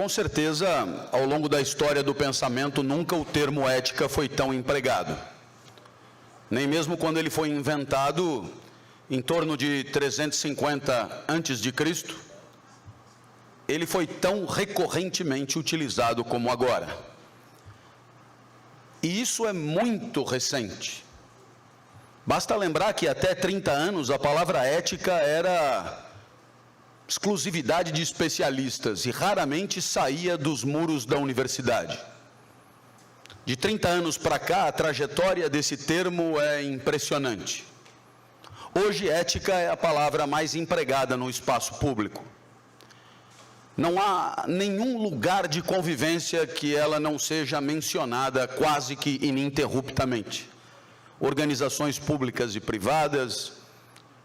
com certeza, ao longo da história do pensamento, nunca o termo ética foi tão empregado. Nem mesmo quando ele foi inventado em torno de 350 a.C., ele foi tão recorrentemente utilizado como agora. E isso é muito recente. Basta lembrar que até 30 anos a palavra ética era exclusividade de especialistas e raramente saía dos muros da universidade. De 30 anos para cá, a trajetória desse termo é impressionante. Hoje, ética é a palavra mais empregada no espaço público. Não há nenhum lugar de convivência que ela não seja mencionada quase que ininterruptamente. Organizações públicas e privadas,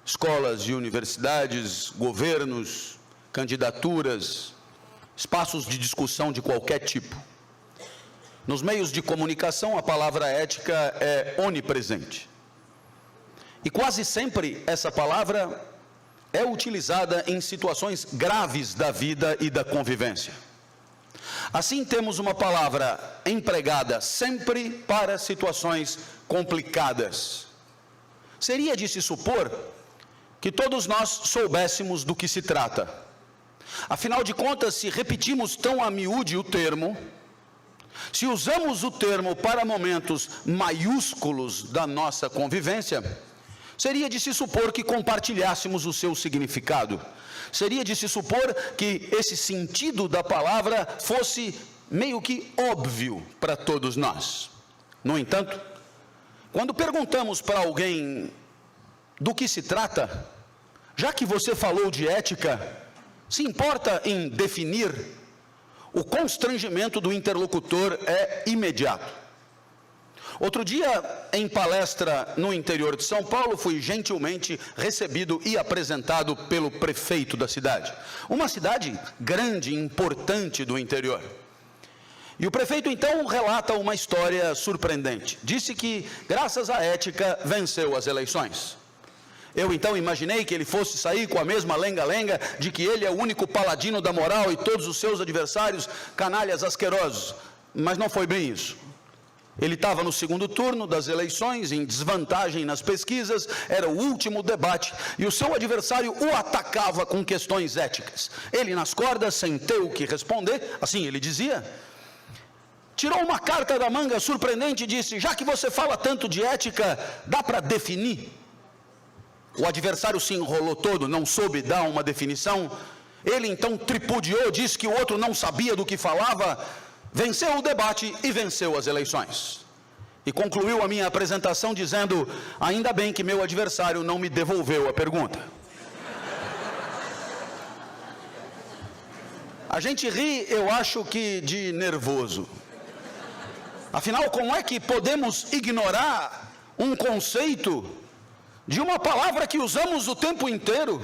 escolas e universidades, governos, candidaturas, espaços de discussão de qualquer tipo. Nos meios de comunicação, a palavra ética é onipresente. E quase sempre essa palavra é utilizada em situações graves da vida e da convivência. Assim, temos uma palavra empregada sempre para situações complicadas. Seria de se supor que todos nós soubéssemos do que se trata. Afinal de contas, se repetimos tão a miúde o termo, se usamos o termo para momentos maiúsculos da nossa convivência, seria de se supor que compartilhássemos o seu significado. Seria de se supor que esse sentido da palavra fosse meio que óbvio para todos nós. No entanto, quando perguntamos para alguém do que se trata, já que você falou de ética, se importa em definir? O constrangimento do interlocutor é imediato. Outro dia, em palestra no interior de São Paulo, fui gentilmente recebido e apresentado pelo prefeito da cidade. Uma cidade grande, importante do interior. E o prefeito então relata uma história surpreendente. Disse que, graças à ética, venceu as eleições. Eu então imaginei que ele fosse sair com a mesma lenga-lenga de que ele é o único paladino da moral e todos os seus adversários canalhas asquerosos. Mas não foi bem isso. Ele estava no segundo turno das eleições, em desvantagem nas pesquisas, era o último debate, e o seu adversário o atacava com questões éticas. Ele nas cordas, sem ter o que responder, assim ele dizia, tirou uma carta da manga surpreendente e disse: já que você fala tanto de ética, dá para definir? O adversário se enrolou todo, não soube dar uma definição. Ele então tripudiou, disse que o outro não sabia do que falava, venceu o debate e venceu as eleições. E concluiu a minha apresentação dizendo: ainda bem que meu adversário não me devolveu a pergunta. A gente ri, eu acho que de nervoso. Afinal, como é que podemos ignorar um conceito de uma palavra que usamos o tempo inteiro,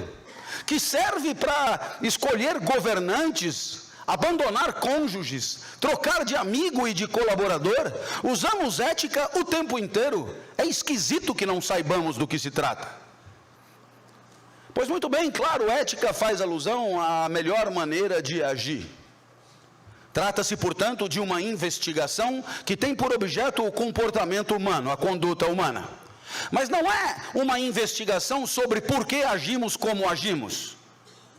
que serve para escolher governantes, abandonar cônjuges, trocar de amigo e de colaborador? Usamos ética o tempo inteiro. É esquisito que não saibamos do que se trata. Pois muito bem, claro, ética faz alusão à melhor maneira de agir. Trata-se, portanto, de uma investigação que tem por objeto o comportamento humano, a conduta humana. Mas não é uma investigação sobre por que agimos como agimos.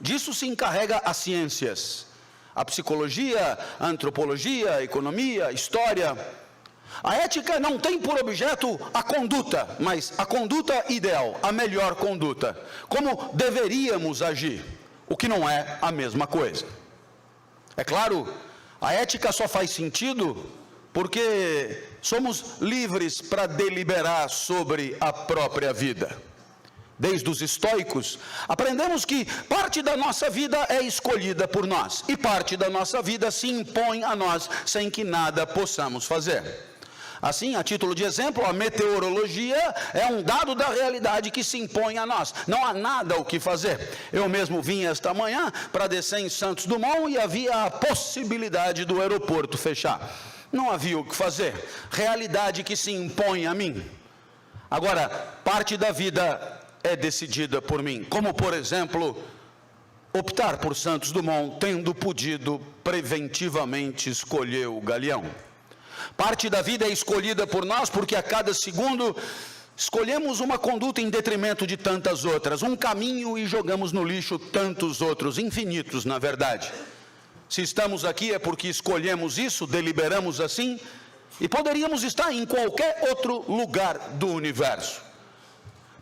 Disso se encarrega as ciências, a psicologia, a antropologia, a economia, a história. A ética não tem por objeto a conduta, mas a conduta ideal, a melhor conduta, como deveríamos agir, o que não é a mesma coisa. É claro, a ética só faz sentido porque somos livres para deliberar sobre a própria vida. Desde os estoicos, aprendemos que parte da nossa vida é escolhida por nós, e parte da nossa vida se impõe a nós, sem que nada possamos fazer. Assim, a título de exemplo, a meteorologia é um dado da realidade que se impõe a nós. Não há nada o que fazer. Eu mesmo vim esta manhã para descer em Santos Dumont e havia a possibilidade do aeroporto fechar. Não havia o que fazer, realidade que se impõe a mim. Agora, parte da vida é decidida por mim, como por exemplo, optar por Santos Dumont, tendo podido preventivamente escolher o Galeão. Parte da vida é escolhida por nós porque a cada segundo escolhemos uma conduta em detrimento de tantas outras, um caminho e jogamos no lixo tantos outros, infinitos na verdade. Se estamos aqui é porque escolhemos isso, deliberamos assim, e poderíamos estar em qualquer outro lugar do universo.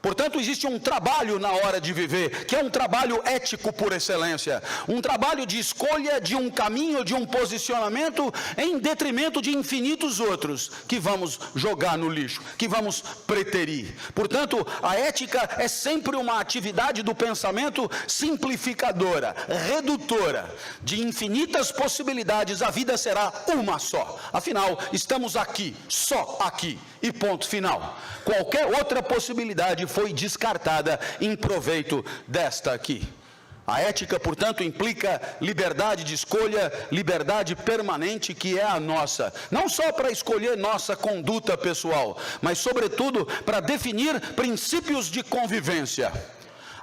Portanto, existe um trabalho na hora de viver, que é um trabalho ético por excelência, um trabalho de escolha de um caminho, de um posicionamento, em detrimento de infinitos outros, que vamos jogar no lixo, que vamos preterir. Portanto, a ética é sempre uma atividade do pensamento simplificadora, redutora, de infinitas possibilidades, a vida será uma só. Afinal, estamos aqui, só aqui, e ponto final. Qualquer outra possibilidade foi descartada em proveito desta aqui. A ética, portanto, implica liberdade de escolha, liberdade permanente que é a nossa, não só para escolher nossa conduta pessoal, mas sobretudo para definir princípios de convivência.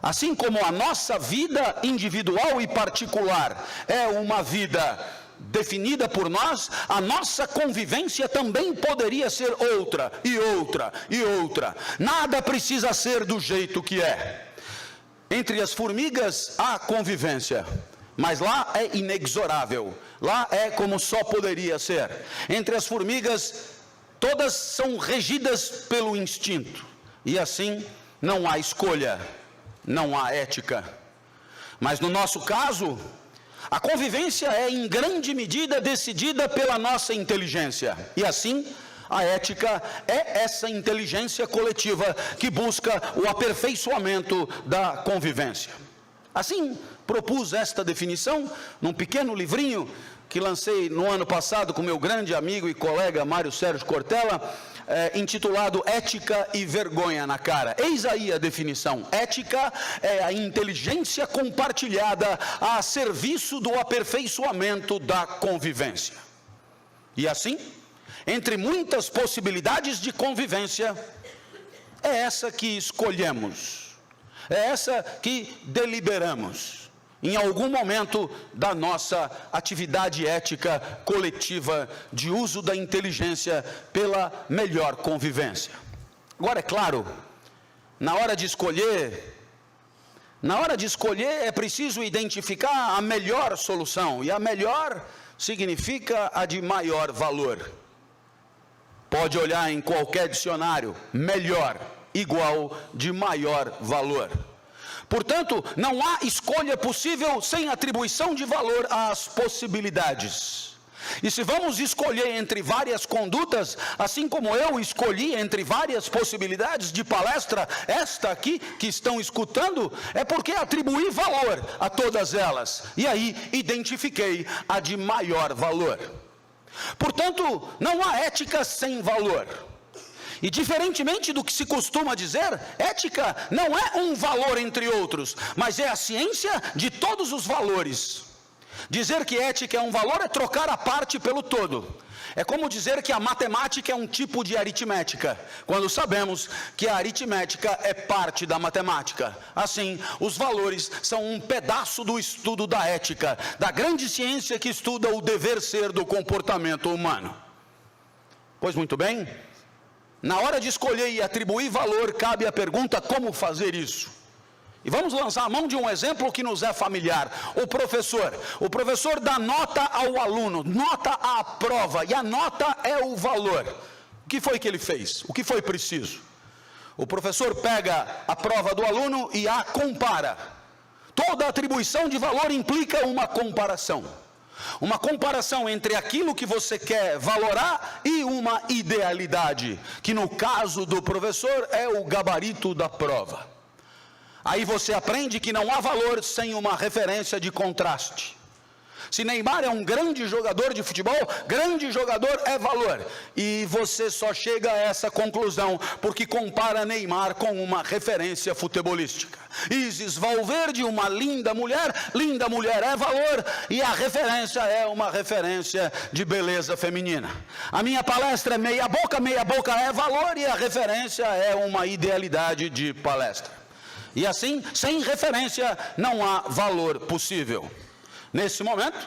Assim como a nossa vida individual e particular é uma vida definida por nós, a nossa convivência também poderia ser outra, e outra, e outra. Nada precisa ser do jeito que é. Entre as formigas há convivência, mas lá é inexorável, lá é como só poderia ser. Entre as formigas, todas são regidas pelo instinto, e assim não há escolha, não há ética. Mas no nosso caso, a convivência é em grande medida decidida pela nossa inteligência, e assim a ética é essa inteligência coletiva que busca o aperfeiçoamento da convivência. Assim, propus esta definição num pequeno livrinho que lancei no ano passado com meu grande amigo e colega Mário Sérgio Cortella, intitulado Ética e Vergonha na Cara. Eis aí a definição: ética é a inteligência compartilhada a serviço do aperfeiçoamento da convivência. E assim, entre muitas possibilidades de convivência, é essa que escolhemos, é essa que deliberamos em algum momento da nossa atividade ética coletiva de uso da inteligência pela melhor convivência. Agora, é claro, na hora de escolher é preciso identificar a melhor solução, e a melhor significa a de maior valor. Pode olhar em qualquer dicionário, melhor, igual, de maior valor. Portanto, não há escolha possível sem atribuição de valor às possibilidades. E se vamos escolher entre várias condutas, assim como eu escolhi entre várias possibilidades de palestra, esta aqui que estão escutando, é porque atribuí valor a todas elas, e aí identifiquei a de maior valor. Portanto, não há ética sem valor. E diferentemente do que se costuma dizer, ética não é um valor entre outros, mas é a ciência de todos os valores. Dizer que ética é um valor é trocar a parte pelo todo. É como dizer que a matemática é um tipo de aritmética, quando sabemos que a aritmética é parte da matemática. Assim, os valores são um pedaço do estudo da ética, da grande ciência que estuda o dever ser do comportamento humano. Pois muito bem, na hora de escolher e atribuir valor, cabe a pergunta: como fazer isso? E vamos lançar a mão de um exemplo que nos é familiar. O professor dá nota ao aluno, nota à prova, e a nota é o valor. O que foi que ele fez? O que foi preciso? O professor pega a prova do aluno e a compara. Toda atribuição de valor implica uma comparação. Uma comparação entre aquilo que você quer valorar e uma idealidade, que no caso do professor é o gabarito da prova. Aí você aprende que não há valor sem uma referência de contraste. Se Neymar é um grande jogador de futebol, grande jogador é valor. E você só chega a essa conclusão porque compara Neymar com uma referência futebolística. Isis Valverde, uma linda mulher é valor, e a referência é uma referência de beleza feminina. A minha palestra é meia boca é valor, e a referência é uma idealidade de palestra. E assim, sem referência, não há valor possível. Nesse momento,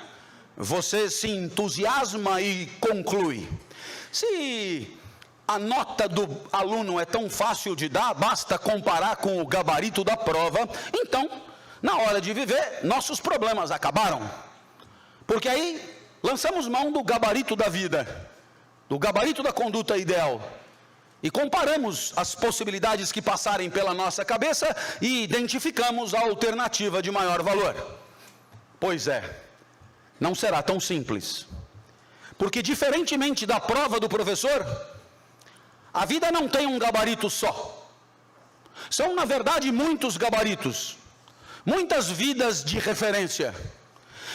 você se entusiasma e conclui: se a nota do aluno é tão fácil de dar, basta comparar com o gabarito da prova, então, na hora de viver, nossos problemas acabaram. Porque aí, lançamos mão do gabarito da vida, do gabarito da conduta ideal, e comparamos as possibilidades que passarem pela nossa cabeça e identificamos a alternativa de maior valor. Pois é, não será tão simples. Porque diferentemente da prova do professor, a vida não tem um gabarito só. São, na verdade, muitos gabaritos, muitas vidas de referência.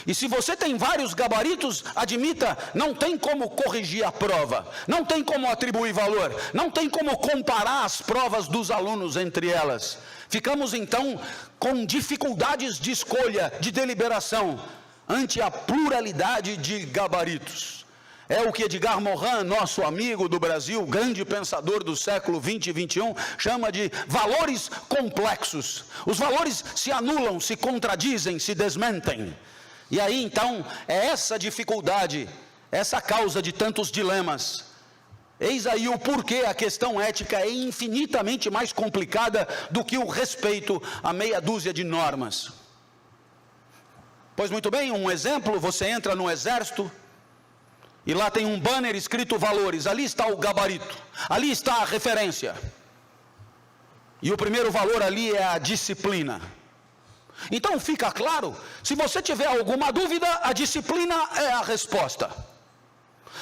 E se você tem vários gabaritos, admita, não tem como corrigir a prova, não tem como atribuir valor, não tem como comparar as provas dos alunos entre elas. Ficamos então com dificuldades de escolha, de deliberação, ante a pluralidade de gabaritos. É o que Edgar Morin, nosso amigo do Brasil, grande pensador do século 20 e 21, chama de valores complexos. Os valores se anulam, se contradizem, se desmentem. E aí então, é essa dificuldade, essa causa de tantos dilemas. Eis aí o porquê a questão ética é infinitamente mais complicada do que o respeito a meia dúzia de normas. Pois muito bem, um exemplo: você entra no exército e lá tem um banner escrito valores, ali está o gabarito, ali está a referência. E o primeiro valor ali é a disciplina. Então fica claro, se você tiver alguma dúvida, a disciplina é a resposta.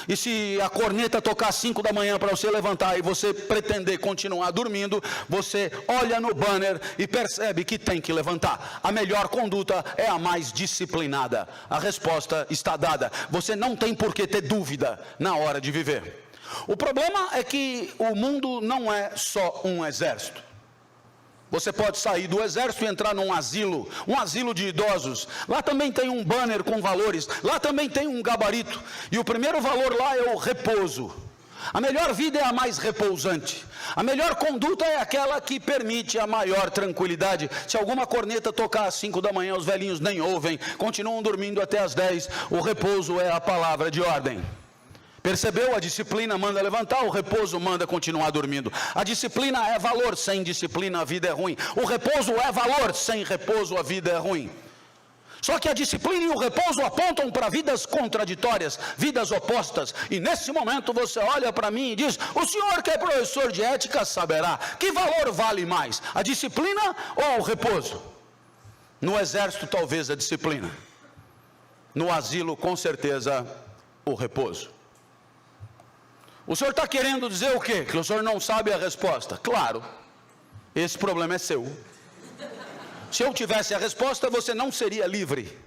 E se a corneta tocar às 5 da manhã para você levantar e você pretender continuar dormindo, você olha no banner e percebe que tem que levantar. A melhor conduta é a mais disciplinada. A resposta está dada. Você não tem por que ter dúvida na hora de viver. O problema é que o mundo não é só um exército. Você pode sair do exército e entrar num asilo, um asilo de idosos. Lá também tem um banner com valores, lá também tem um gabarito. E o primeiro valor lá é o repouso. A melhor vida é a mais repousante. A melhor conduta é aquela que permite a maior tranquilidade. Se alguma corneta tocar às 5 da manhã, os velhinhos nem ouvem, continuam dormindo até às 10. O repouso é a palavra de ordem. Percebeu? A disciplina manda levantar, o repouso manda continuar dormindo. A disciplina é valor, sem disciplina a vida é ruim. O repouso é valor, sem repouso a vida é ruim. Só que a disciplina e o repouso apontam para vidas contraditórias, vidas opostas. E nesse momento você olha para mim e diz: o senhor que é professor de ética saberá, que valor vale mais, a disciplina ou o repouso? No exército talvez a disciplina, no asilo com certeza o repouso. O senhor está querendo dizer o quê? Que o senhor não sabe a resposta? Claro, esse problema é seu. Se eu tivesse a resposta, você não seria livre.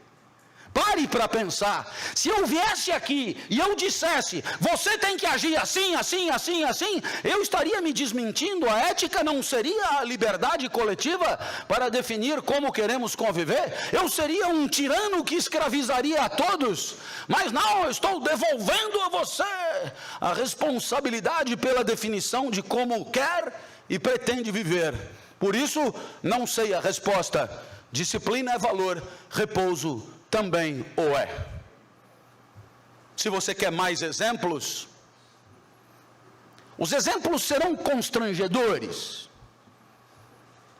Pare para pensar. Se eu viesse aqui e eu dissesse: você tem que agir assim, assim, assim, assim, eu estaria me desmentindo. A ética não seria a liberdade coletiva para definir como queremos conviver. Eu seria um tirano que escravizaria a todos. Mas não, eu estou devolvendo a você a responsabilidade pela definição de como quer e pretende viver. Por isso, não sei a resposta. Disciplina é valor, repouso também o é. Se você quer mais exemplos, os exemplos serão constrangedores.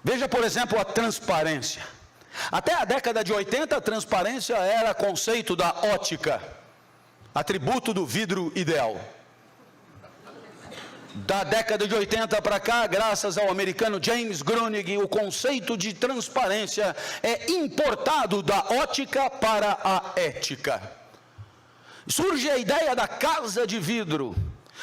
Veja, por exemplo, a transparência. Até a década de 80, a transparência era conceito da ótica, atributo do vidro ideal. Da década de 80 para cá, graças ao americano James Grunig, o conceito de transparência é importado da ótica para a ética. Surge a ideia da casa de vidro.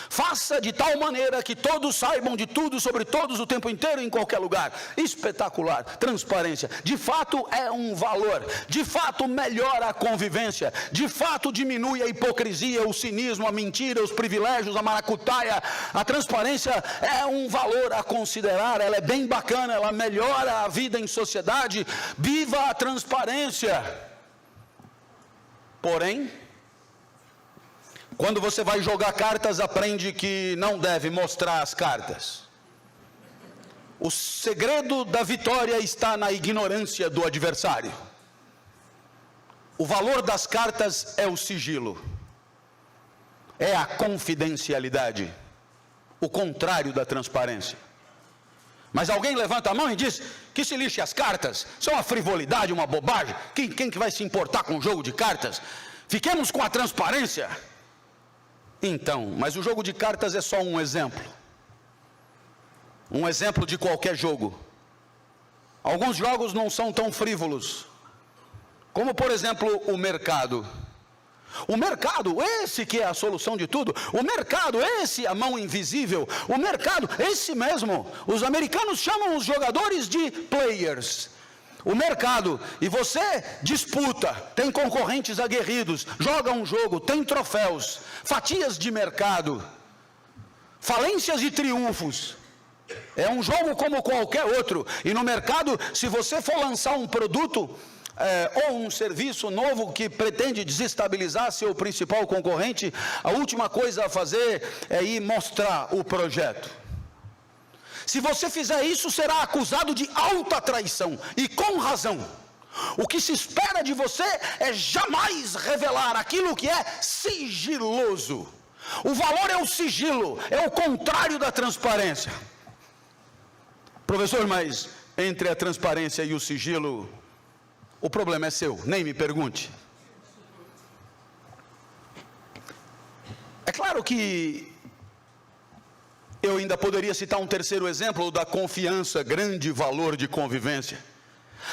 Faça de tal maneira que todos saibam de tudo sobre todos o tempo inteiro, em qualquer lugar. Espetacular, transparência. De fato é um valor, de fato melhora a convivência, de fato diminui a hipocrisia, o cinismo, a mentira, os privilégios, a maracutaia. A transparência é um valor a considerar, ela é bem bacana, ela melhora a vida em sociedade. Viva a transparência! Porém, quando você vai jogar cartas, aprende que não deve mostrar as cartas. O segredo da vitória está na ignorância do adversário. O valor das cartas é o sigilo, é a confidencialidade, o contrário da transparência. Mas alguém levanta a mão e diz que se lixe as cartas, isso é uma frivolidade, uma bobagem. Quem que vai se importar com o jogo de cartas? Fiquemos com a transparência. Então, mas o jogo de cartas é só um exemplo de qualquer jogo. Alguns jogos não são tão frívolos, como por exemplo o mercado. O mercado, esse que é a solução de tudo. O mercado, esse a mão invisível. O mercado, esse mesmo. Os americanos chamam os jogadores de players. O mercado, e você disputa, tem concorrentes aguerridos, joga um jogo, tem troféus, fatias de mercado, falências e triunfos. É um jogo como qualquer outro. E no mercado, se você for lançar um produto ou um serviço novo que pretende desestabilizar seu principal concorrente, a última coisa a fazer é ir mostrar o projeto. Se você fizer isso, será acusado de alta traição, e com razão. O que se espera de você é jamais revelar aquilo que é sigiloso. O valor é o sigilo, é o contrário da transparência. Professor, mas entre a transparência e o sigilo, o problema é seu, nem me pergunte. É claro que eu ainda poderia citar um terceiro exemplo da confiança, grande valor de convivência.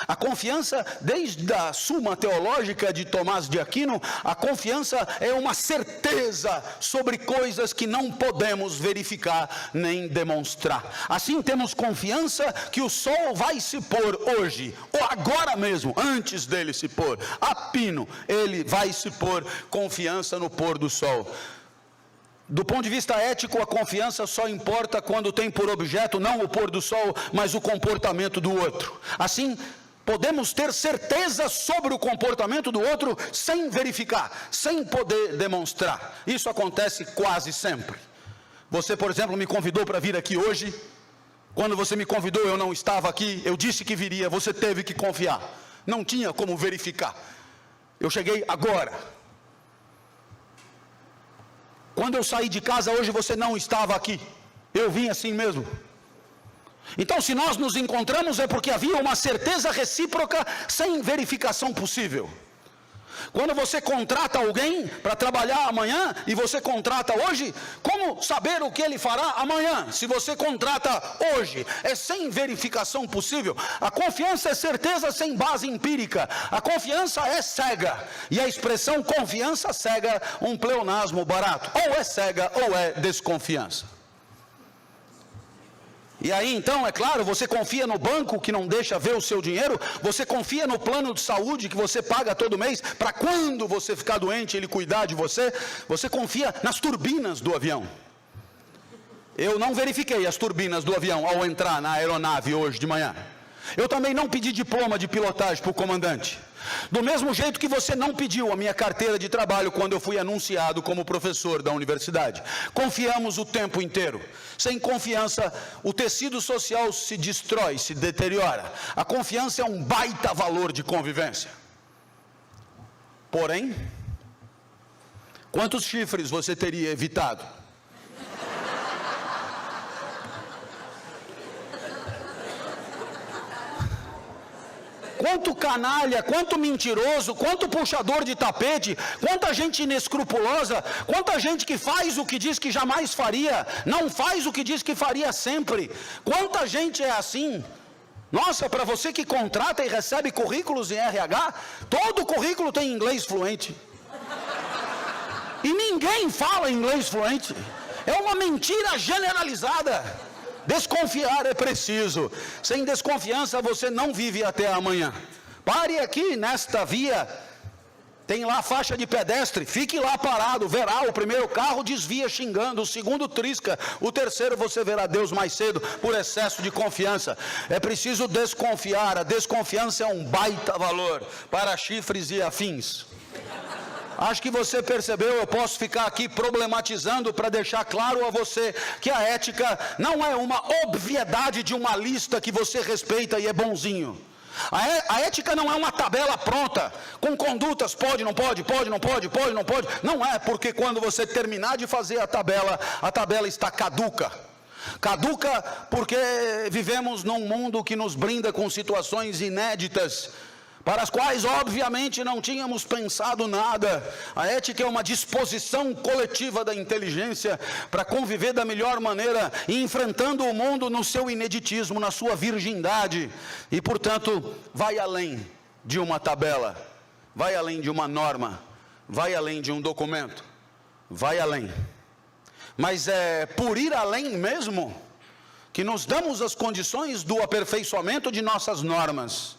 A confiança, desde a Suma Teológica de Tomás de Aquino, a confiança é uma certeza sobre coisas que não podemos verificar nem demonstrar. Assim temos confiança que o sol vai se pôr hoje, ou agora mesmo, antes dele se pôr, a pino, ele vai se pôr. Confiança no pôr do sol. Do ponto de vista ético, a confiança só importa quando tem por objeto não o pôr do sol, mas o comportamento do outro. Assim, podemos ter certeza sobre o comportamento do outro sem verificar, sem poder demonstrar. Isso acontece quase sempre. Você, por exemplo, me convidou para vir aqui hoje. Quando você me convidou, eu não estava aqui. Eu disse que viria, você teve que confiar. Não tinha como verificar. Eu cheguei agora. Quando eu saí de casa hoje, você não estava aqui. Eu vim assim mesmo. Então, se nós nos encontramos, é porque havia uma certeza recíproca sem verificação possível. Quando você contrata alguém para trabalhar amanhã e você contrata hoje, como saber o que ele fará amanhã? Se você contrata hoje, é sem verificação possível. A confiança é certeza sem base empírica. A confiança é cega. E a expressão confiança cega, um pleonasmo barato. Ou é cega ou é desconfiança. E aí então, é claro, você confia no banco que não deixa ver o seu dinheiro, você confia no plano de saúde que você paga todo mês, para quando você ficar doente ele cuidar de você, você confia nas turbinas do avião. Eu não verifiquei as turbinas do avião ao entrar na aeronave hoje de manhã. Eu também não pedi diploma de pilotagem para o comandante. Do mesmo jeito que você não pediu a minha carteira de trabalho quando eu fui anunciado como professor da universidade. Confiamos o tempo inteiro. Sem confiança, o tecido social se destrói, se deteriora. A confiança é um baita valor de convivência. Porém, quantos chifres você teria evitado? Quanto canalha, quanto mentiroso, quanto puxador de tapete, quanta gente inescrupulosa, quanta gente que faz o que diz que jamais faria, não faz o que diz que faria sempre. Quanta gente é assim? Nossa, para você que contrata e recebe currículos em RH, todo currículo tem inglês fluente. E ninguém fala inglês fluente. É uma mentira generalizada. Desconfiar é preciso. Sem desconfiança você não vive até amanhã. Pare aqui nesta via. Tem lá a faixa de pedestre. Fique lá parado. Verá o primeiro carro desvia xingando. O segundo trisca. O terceiro você verá Deus mais cedo por excesso de confiança. É preciso desconfiar. A desconfiança é um baita valor para chifres e afins. Acho que você percebeu, eu posso ficar aqui problematizando para deixar claro a você que a ética não é uma obviedade de uma lista que você respeita e é bonzinho. A ética não é uma tabela pronta, com condutas, pode, não pode, pode, não pode, pode, não pode. Não é, porque quando você terminar de fazer a tabela está caduca. Caduca porque vivemos num mundo que nos brinda com situações inéditas, para as quais obviamente não tínhamos pensado nada. A ética é uma disposição coletiva da inteligência para conviver da melhor maneira e enfrentando o mundo no seu ineditismo, na sua virgindade, e portanto vai além de uma tabela, vai além de uma norma, vai além de um documento, vai além. Mas é por ir além mesmo que nos damos as condições do aperfeiçoamento de nossas normas.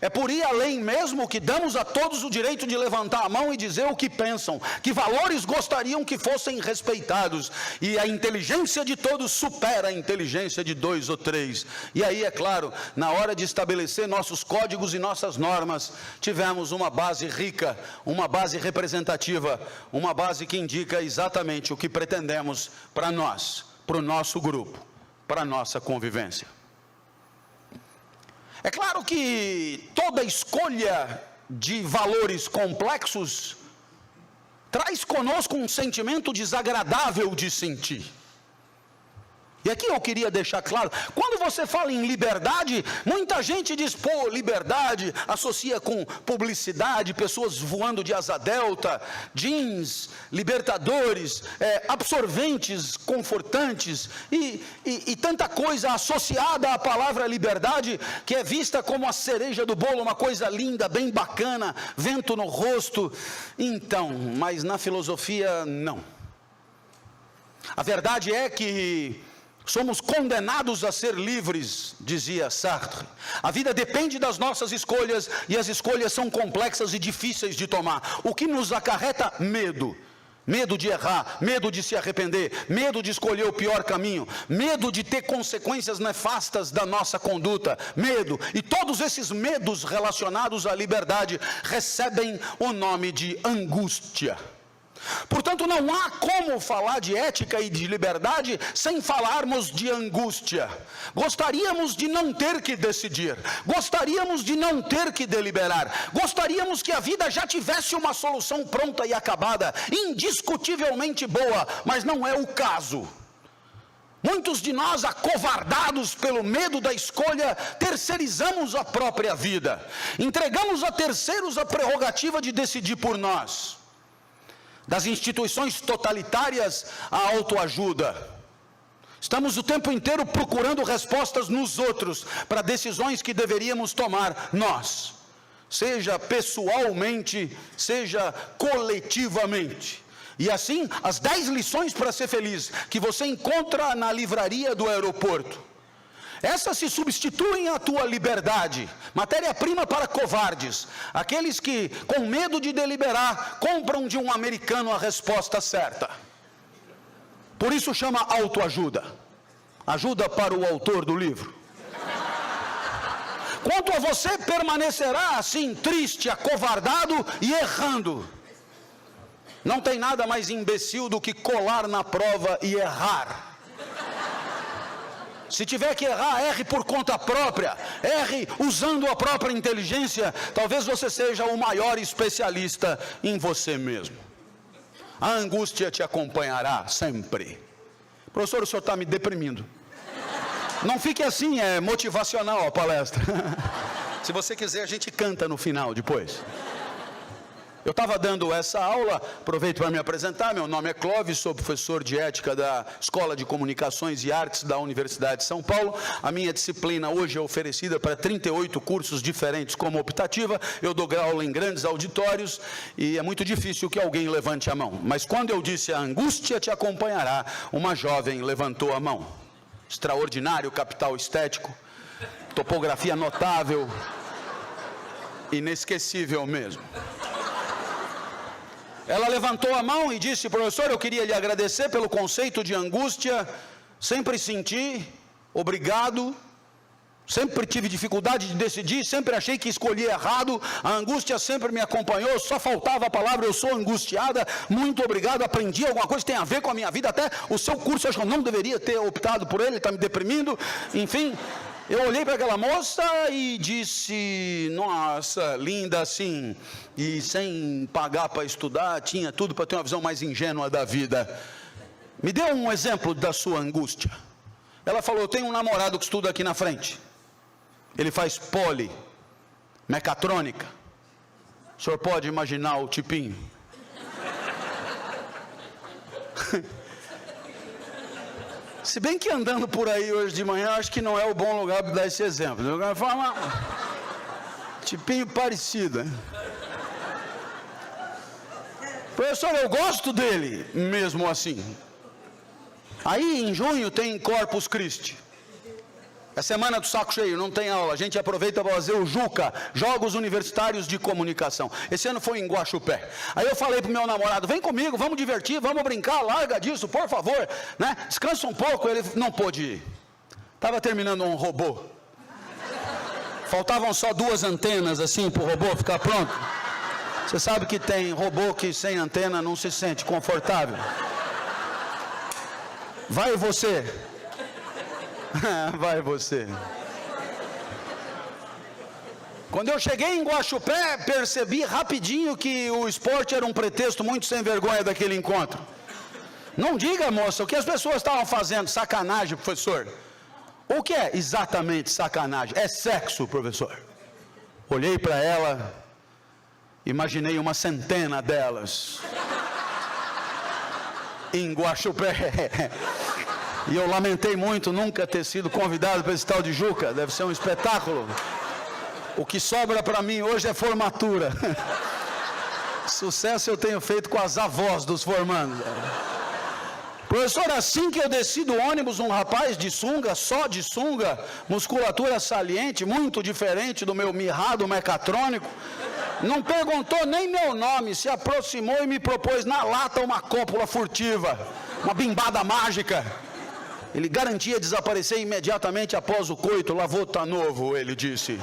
É por ir além mesmo que damos a todos o direito de levantar a mão e dizer o que pensam, que valores gostariam que fossem respeitados, e a inteligência de todos supera a inteligência de 2 ou 3. E aí, é claro, na hora de estabelecer nossos códigos e nossas normas, tivemos uma base rica, uma base representativa, uma base que indica exatamente o que pretendemos para nós, para o nosso grupo, para a nossa convivência. É claro que toda escolha de valores complexos traz conosco um sentimento desagradável de sentir. E aqui eu queria deixar claro, quando você fala em liberdade, muita gente diz, pô, liberdade, associa com publicidade, pessoas voando de asa delta, jeans, libertadores, absorventes, confortantes, e tanta coisa associada à palavra liberdade, que é vista como a cereja do bolo, uma coisa linda, bem bacana, vento no rosto. Então, mas na filosofia, não. A verdade é que somos condenados a ser livres, dizia Sartre. A vida depende das nossas escolhas, e as escolhas são complexas e difíceis de tomar, o que nos acarreta medo. Medo de errar, medo de se arrepender, medo de escolher o pior caminho, medo de ter consequências nefastas da nossa conduta, medo. E todos esses medos relacionados à liberdade recebem o nome de angústia. Portanto, não há como falar de ética e de liberdade sem falarmos de angústia. Gostaríamos de não ter que decidir, gostaríamos de não ter que deliberar, gostaríamos que a vida já tivesse uma solução pronta e acabada, indiscutivelmente boa, mas não é o caso. Muitos de nós, acovardados pelo medo da escolha, terceirizamos a própria vida, entregamos a terceiros a prerrogativa de decidir por nós. Das instituições totalitárias à autoajuda, estamos o tempo inteiro procurando respostas nos outros para decisões que deveríamos tomar nós, seja pessoalmente, seja coletivamente. E assim, as 10 lições para ser feliz que você encontra na livraria do aeroporto, essas se substituem à tua liberdade, matéria-prima para covardes, aqueles que, com medo de deliberar, compram de um americano a resposta certa. Por isso chama autoajuda, ajuda para o autor do livro. Quanto a você, permanecerá assim, triste, acovardado e errando. Não tem nada mais imbecil do que colar na prova e errar. Se tiver que errar, erre por conta própria, erre usando a própria inteligência. Talvez você seja o maior especialista em você mesmo. A angústia te acompanhará sempre. Professor, o senhor está me deprimindo. Não fique assim, é motivacional a palestra. Se você quiser, a gente canta no final depois. Eu estava dando essa aula, aproveito para me apresentar, meu nome é Clóvis, sou professor de ética da Escola de Comunicações e Artes da Universidade de São Paulo. A minha disciplina hoje é oferecida para 38 cursos diferentes como optativa. Eu dou aula em grandes auditórios e é muito difícil que alguém levante a mão. Mas quando eu disse a angústia te acompanhará, uma jovem levantou a mão. Extraordinário capital estético, topografia notável, inesquecível mesmo. Ela levantou a mão e disse: professor, eu queria lhe agradecer pelo conceito de angústia, sempre senti, obrigado, Sempre tive dificuldade de decidir, sempre achei que escolhi errado, a angústia sempre me acompanhou, só faltava a palavra, eu sou angustiada, muito obrigado, aprendi alguma coisa que tem a ver com a minha vida, até o seu curso eu acho que eu não deveria ter optado por ele, está me deprimindo, enfim. Eu olhei para aquela moça e disse, nossa, linda assim, e sem pagar para estudar, tinha tudo para ter uma visão mais ingênua da vida. Me dê um exemplo da sua angústia. Ela falou, eu tenho um namorado que estuda aqui na frente. Ele faz poli, mecatrônica. O senhor pode imaginar o tipinho? Se bem que andando por aí hoje de manhã, acho que não é o bom lugar para dar esse exemplo. O lugar fala, tipinho parecido, hein? Professor, eu gosto dele, mesmo assim. Aí em junho tem Corpus Christi. É semana do saco cheio, não tem aula. A gente aproveita para fazer o JUCA, Jogos Universitários de Comunicação. Esse ano foi em Guaxupé. Aí eu falei pro meu namorado, vem comigo, vamos divertir, vamos brincar, larga disso, por favor, né? Descansa um pouco. Ele não pôde ir. Estava terminando um robô. Faltavam só 2 antenas assim para o robô ficar pronto. Você sabe que tem robô que sem antena não se sente confortável. Vai você. Vai você. Quando eu cheguei em Guaxupé, percebi rapidinho que o esporte era um pretexto muito sem vergonha daquele encontro. Não diga, moça, o que as pessoas estavam fazendo? Sacanagem, professor. O que é exatamente sacanagem? É sexo, professor. Olhei para ela, imaginei uma centena delas em Guaxupé. E eu lamentei muito nunca ter sido convidado para esse tal de Juca. Deve ser um espetáculo. O que sobra para mim hoje é formatura. Sucesso eu tenho feito com as avós dos formandos. Professor, assim que eu desci do ônibus, um rapaz de sunga, só de sunga, musculatura saliente, muito diferente do meu mirrado mecatrônico, não perguntou nem meu nome, se aproximou e me propôs na lata uma cópula furtiva, uma bimbada mágica. Ele garantia desaparecer imediatamente após o coito. Lavô tá novo, ele disse.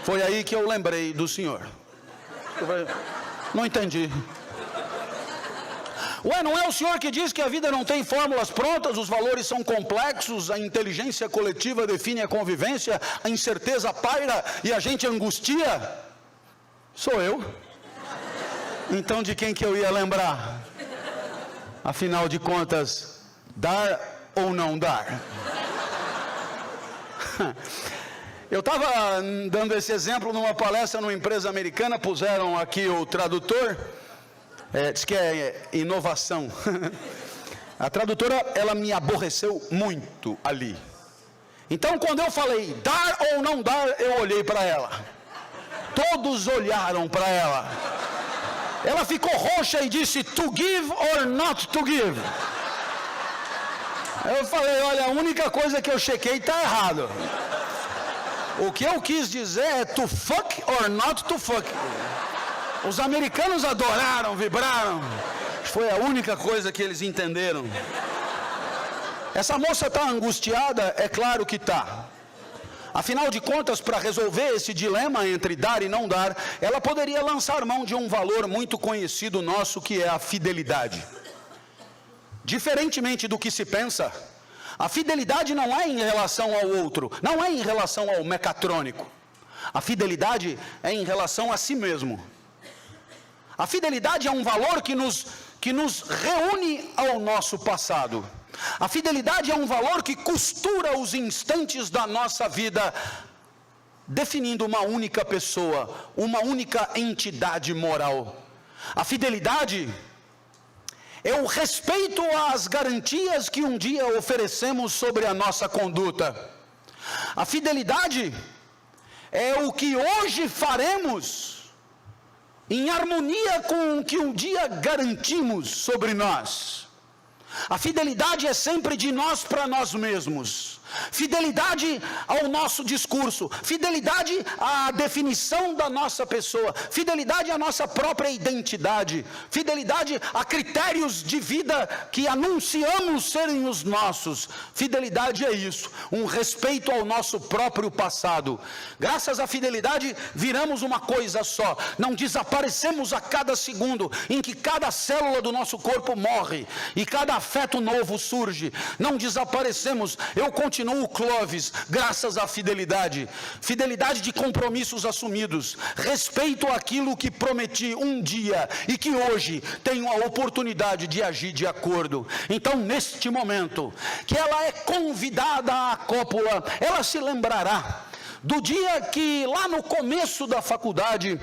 Foi aí que eu lembrei do senhor. Não entendi. Ué, não é o senhor que diz que a vida não tem fórmulas prontas, os valores são complexos, a inteligência coletiva define a convivência, a incerteza paira e a gente angustia? Sou eu. Então de quem que eu ia lembrar? Afinal de contas, dar ou não dar? Eu estava dando esse exemplo numa palestra numa empresa americana, puseram aqui o tradutor, diz que é inovação. A tradutora, ela me aborreceu muito ali. Então quando eu falei dar ou não dar, eu olhei para ela. Todos olharam para ela. Ela ficou roxa e disse, to give or not to give? Eu falei, olha, a única coisa que eu chequei está errado. O que eu quis dizer é to fuck or not to fuck. Os americanos adoraram, vibraram. Foi a única coisa que eles entenderam. Essa moça está angustiada? É claro que está. Afinal de contas, para resolver esse dilema entre dar e não dar, ela poderia lançar mão de um valor muito conhecido nosso, que é a fidelidade. Diferentemente do que se pensa, a fidelidade não é em relação ao outro, não é em relação ao mecatrônico. A fidelidade é em relação a si mesmo. A fidelidade é um valor que nos reúne ao nosso passado. A fidelidade é um valor que costura os instantes da nossa vida, definindo uma única pessoa, uma única entidade moral. A fidelidade é o respeito às garantias que um dia oferecemos sobre a nossa conduta. A fidelidade é o que hoje faremos em harmonia com o que um dia garantimos sobre nós. A fidelidade é sempre de nós para nós mesmos. fidelidade ao nosso discurso, fidelidade à definição da nossa pessoa, fidelidade à nossa própria identidade, fidelidade a critérios de vida que anunciamos serem os nossos. Fidelidade é isso, um respeito ao nosso próprio passado. Graças à fidelidade viramos uma coisa só, não desaparecemos a cada segundo em que cada célula do nosso corpo morre e cada afeto novo surge. Não desaparecemos. Eu continuo Clóvis, graças à fidelidade, fidelidade de compromissos assumidos, respeito àquilo que prometi um dia e que hoje tenho a oportunidade de agir de acordo. Então, neste momento que ela é convidada à cópula, ela se lembrará do dia que lá no começo da faculdade,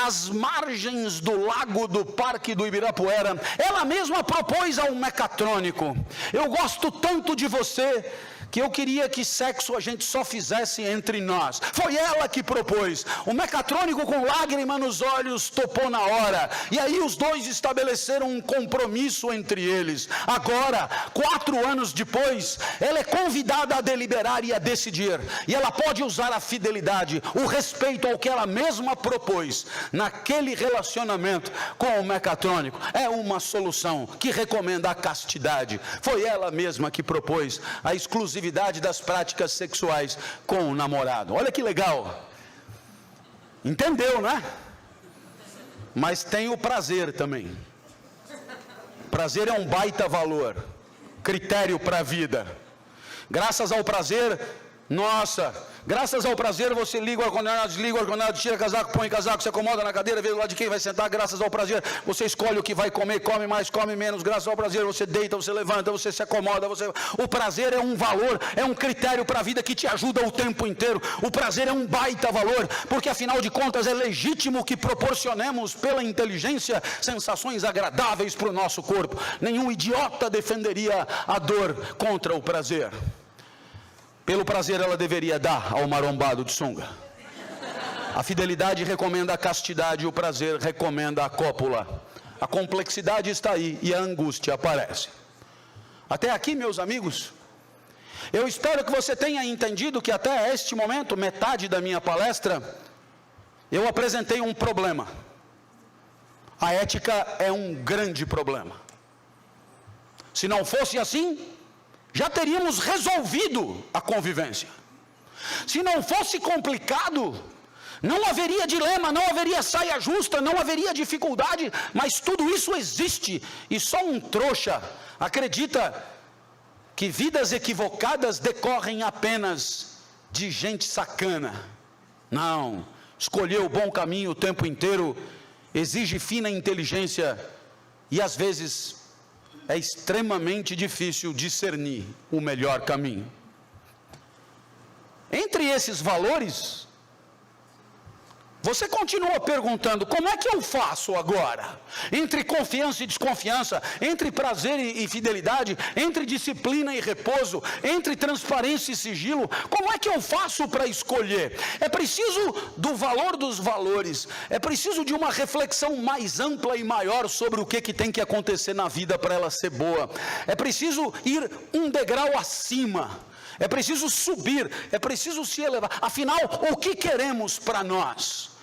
às margens do lago do Parque do Ibirapuera, ela mesma propôs a um mecatrônico: eu gosto tanto de você que eu queria que sexo a gente só fizesse entre nós. Foi ela que propôs. O mecatrônico, com lágrima nos olhos, topou na hora, e aí os dois estabeleceram um compromisso entre eles. Agora, 4 anos depois, ela é convidada a deliberar e a decidir, e ela pode usar a fidelidade, o respeito ao que ela mesma propôs naquele relacionamento com o mecatrônico. É uma solução que recomenda a castidade. Foi ela mesma que propôs a exclusividade das práticas sexuais com o namorado. Olha que legal. Entendeu, né? Mas tem o prazer também. Prazer é um baita valor, critério para a vida. Graças ao prazer, graças ao prazer você liga o ar-condicionado, desliga o ar-condicionado, tira casaco, põe casaco, se acomoda na cadeira, vê do lado de quem vai sentar. Graças ao prazer você escolhe o que vai comer, come mais, come menos. Graças ao prazer você deita, você levanta, você se acomoda, o prazer é um valor, é um critério para a vida que te ajuda o tempo inteiro. O prazer é um baita valor, porque afinal de contas é legítimo que proporcionemos pela inteligência sensações agradáveis para o nosso corpo. Nenhum idiota defenderia a dor contra o prazer. Pelo prazer ela deveria dar ao marombado de sunga. A fidelidade recomenda a castidade, o prazer recomenda a cópula. A complexidade está aí e a angústia aparece. Até aqui, meus amigos, eu espero que você tenha entendido que até este momento, metade da minha palestra, eu apresentei um problema. A ética é um grande problema. Se não fosse assim, já teríamos resolvido a convivência. Se não fosse complicado, não haveria dilema, não haveria saia justa, não haveria dificuldade, mas tudo isso existe, e só um trouxa acredita que vidas equivocadas decorrem apenas de gente sacana. Não, escolher o bom caminho o tempo inteiro exige fina inteligência, e às vezes é extremamente difícil discernir o melhor caminho. Entre esses valores, você continua perguntando: como é que eu faço agora? Entre confiança e desconfiança, entre prazer e fidelidade, entre disciplina e repouso, entre transparência e sigilo, como é que eu faço para escolher? É preciso do valor dos valores, é preciso de uma reflexão mais ampla e maior sobre o que tem que acontecer na vida para ela ser boa. É preciso ir um degrau acima, é preciso subir, é preciso se elevar. Afinal, o que queremos para nós?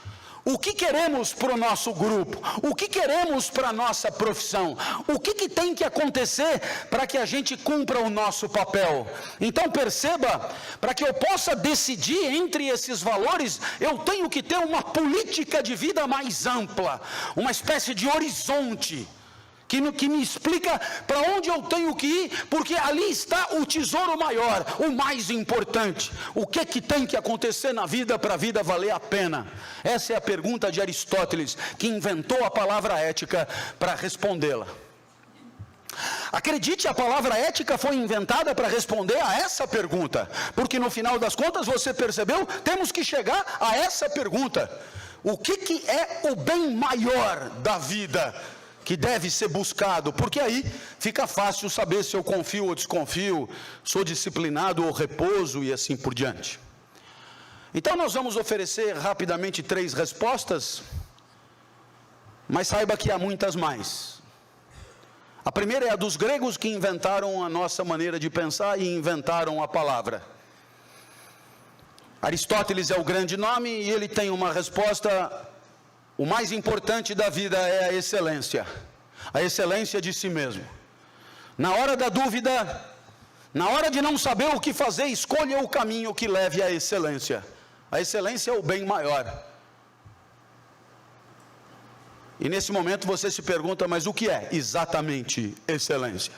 O que queremos para o nosso grupo? O que queremos para a nossa profissão? O que tem que acontecer para que a gente cumpra o nosso papel? Então perceba, para que eu possa decidir entre esses valores, eu tenho que ter uma política de vida mais ampla, uma espécie de horizonte, que me explica para onde eu tenho que ir, porque ali está o tesouro maior, o mais importante. O que tem que acontecer na vida para a vida valer a pena? Essa é a pergunta de Aristóteles, que inventou a palavra ética para respondê-la. Acredite, a palavra ética foi inventada para responder a essa pergunta, porque no final das contas, você percebeu, temos que chegar a essa pergunta: o que é o bem maior da vida que deve ser buscado? Porque aí fica fácil saber se eu confio ou desconfio, sou disciplinado ou repouso e assim por diante. Então nós vamos oferecer rapidamente 3 respostas, mas saiba que há muitas mais. A primeira é a dos gregos, que inventaram a nossa maneira de pensar e inventaram a palavra. Aristóteles é o grande nome e ele tem uma resposta: o mais importante da vida é a excelência de si mesmo. Na hora da dúvida, na hora de não saber o que fazer, escolha o caminho que leve à excelência. A excelência é o bem maior. E nesse momento você se pergunta: mas o que é exatamente excelência?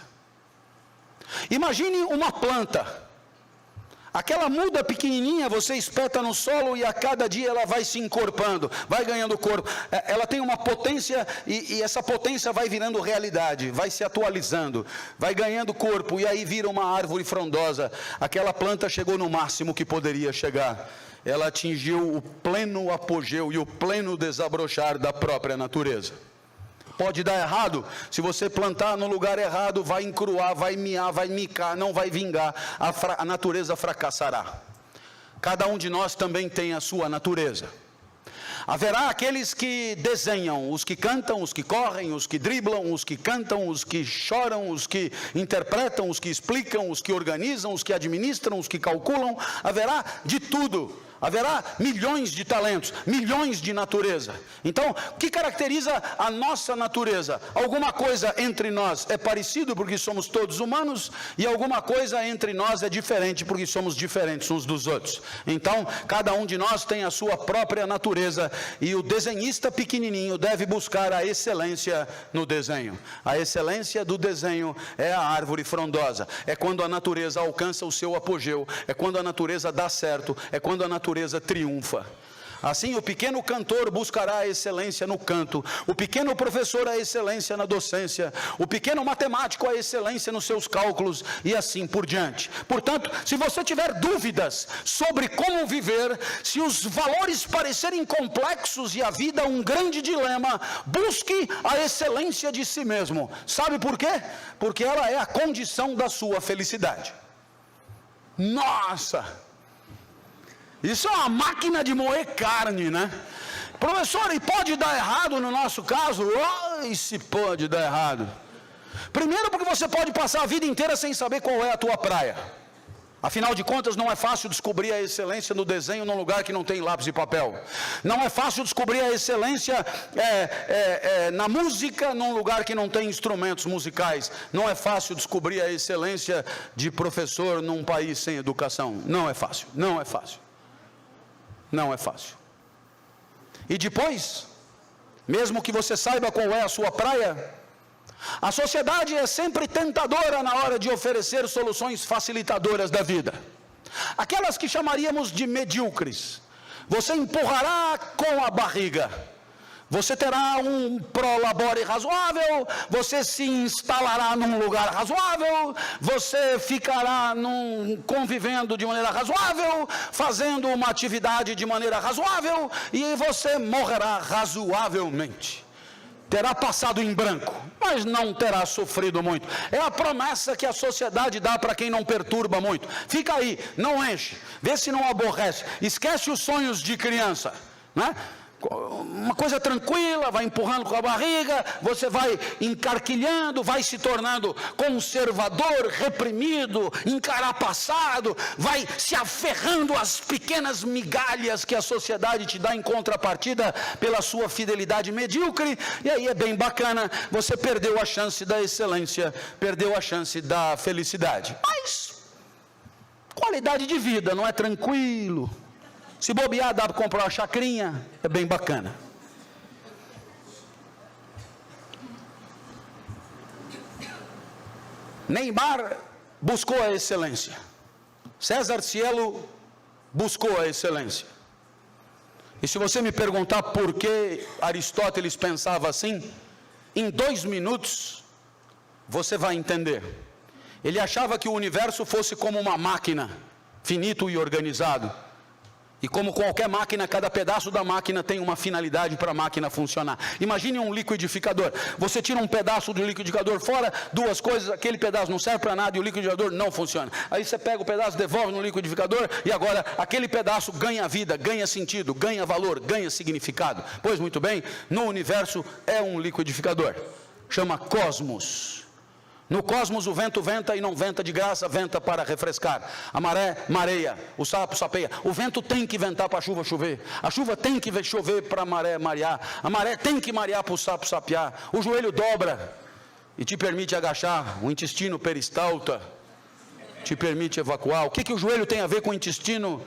Imagine uma planta. Aquela muda pequenininha, você espeta no solo e a cada dia ela vai se encorpando, vai ganhando corpo. Ela tem uma potência e essa potência vai virando realidade, vai se atualizando, vai ganhando corpo e aí vira uma árvore frondosa. Aquela planta chegou no máximo que poderia chegar. Ela atingiu o pleno apogeu e o pleno desabrochar da própria natureza. Pode dar errado, se você plantar no lugar errado, vai encruar, vai miar, vai micar, não vai vingar, a natureza fracassará. Cada um de nós também tem a sua natureza. Haverá aqueles que desenham, os que cantam, os que correm, os que driblam, os que cantam, os que choram, os que interpretam, os que explicam, os que organizam, os que administram, os que calculam. Haverá de tudo. Haverá milhões de talentos, milhões de natureza. Então, o que caracteriza a nossa natureza? Alguma coisa entre nós é parecido porque somos todos humanos, e alguma coisa entre nós é diferente porque somos diferentes uns dos outros. Então, cada um de nós tem a sua própria natureza, e o desenhista pequenininho deve buscar a excelência no desenho. A excelência do desenho é a árvore frondosa, é quando a natureza alcança o seu apogeu, é quando a natureza dá certo, é quando a natureza triunfa. Assim, o pequeno cantor buscará a excelência no canto, o pequeno professor a excelência na docência, o pequeno matemático a excelência nos seus cálculos e assim por diante. Portanto, se você tiver dúvidas sobre como viver, se os valores parecerem complexos e a vida um grande dilema, busque a excelência de si mesmo. Sabe por quê? Porque ela é a condição da sua felicidade. Nossa! Isso é uma máquina de moer carne, né? Professor, e pode dar errado no nosso caso? Ai, se pode dar errado. Primeiro porque você pode passar a vida inteira sem saber qual é a tua praia. Afinal de contas, não é fácil descobrir a excelência no desenho num lugar que não tem lápis e papel. Não é fácil descobrir a excelência na música num lugar que não tem instrumentos musicais. Não é fácil descobrir a excelência de professor num país sem educação. Não é fácil, não é fácil. Não é fácil. E depois, mesmo que você saiba qual é a sua praia, a sociedade é sempre tentadora na hora de oferecer soluções facilitadoras da vida. Aquelas que chamaríamos de medíocres, você empurrará com a barriga. Você terá um prolabore razoável, você se instalará num lugar razoável, você ficará convivendo de maneira razoável, fazendo uma atividade de maneira razoável, e você morrerá razoavelmente. Terá passado em branco, mas não terá sofrido muito. É a promessa que a sociedade dá para quem não perturba muito. Fica aí, não enche, vê se não aborrece, esquece os sonhos de criança, né? Uma coisa tranquila, vai empurrando com a barriga, você vai encarquilhando, vai se tornando conservador, reprimido, encarapaçado, vai se aferrando às pequenas migalhas que a sociedade te dá em contrapartida pela sua fidelidade medíocre, e aí é bem bacana, você perdeu a chance da excelência, perdeu a chance da felicidade. Mas qualidade de vida, não é tranquilo? Se bobear, dá para comprar uma chacrinha, é bem bacana. Neymar buscou a excelência. César Cielo buscou a excelência. E se você me perguntar por que Aristóteles pensava assim, em 2 minutos você vai entender. Ele achava que o universo fosse como uma máquina, finito e organizado. E como qualquer máquina, cada pedaço da máquina tem uma finalidade para a máquina funcionar. Imagine um liquidificador. Você tira um pedaço do liquidificador fora, 2 coisas, aquele pedaço não serve para nada e o liquidificador não funciona. Aí você pega o pedaço, devolve no liquidificador e agora aquele pedaço ganha vida, ganha sentido, ganha valor, ganha significado. Pois muito bem, no universo é um liquidificador. Chama cosmos. No cosmos o vento venta e não venta de graça, venta para refrescar. A maré mareia, o sapo sapeia. O vento tem que ventar para a chuva chover. A chuva tem que chover para a maré marear. A maré tem que marear para o sapo sapear. O joelho dobra e te permite agachar. O intestino peristalta te permite evacuar. O que o joelho tem a ver com o intestino?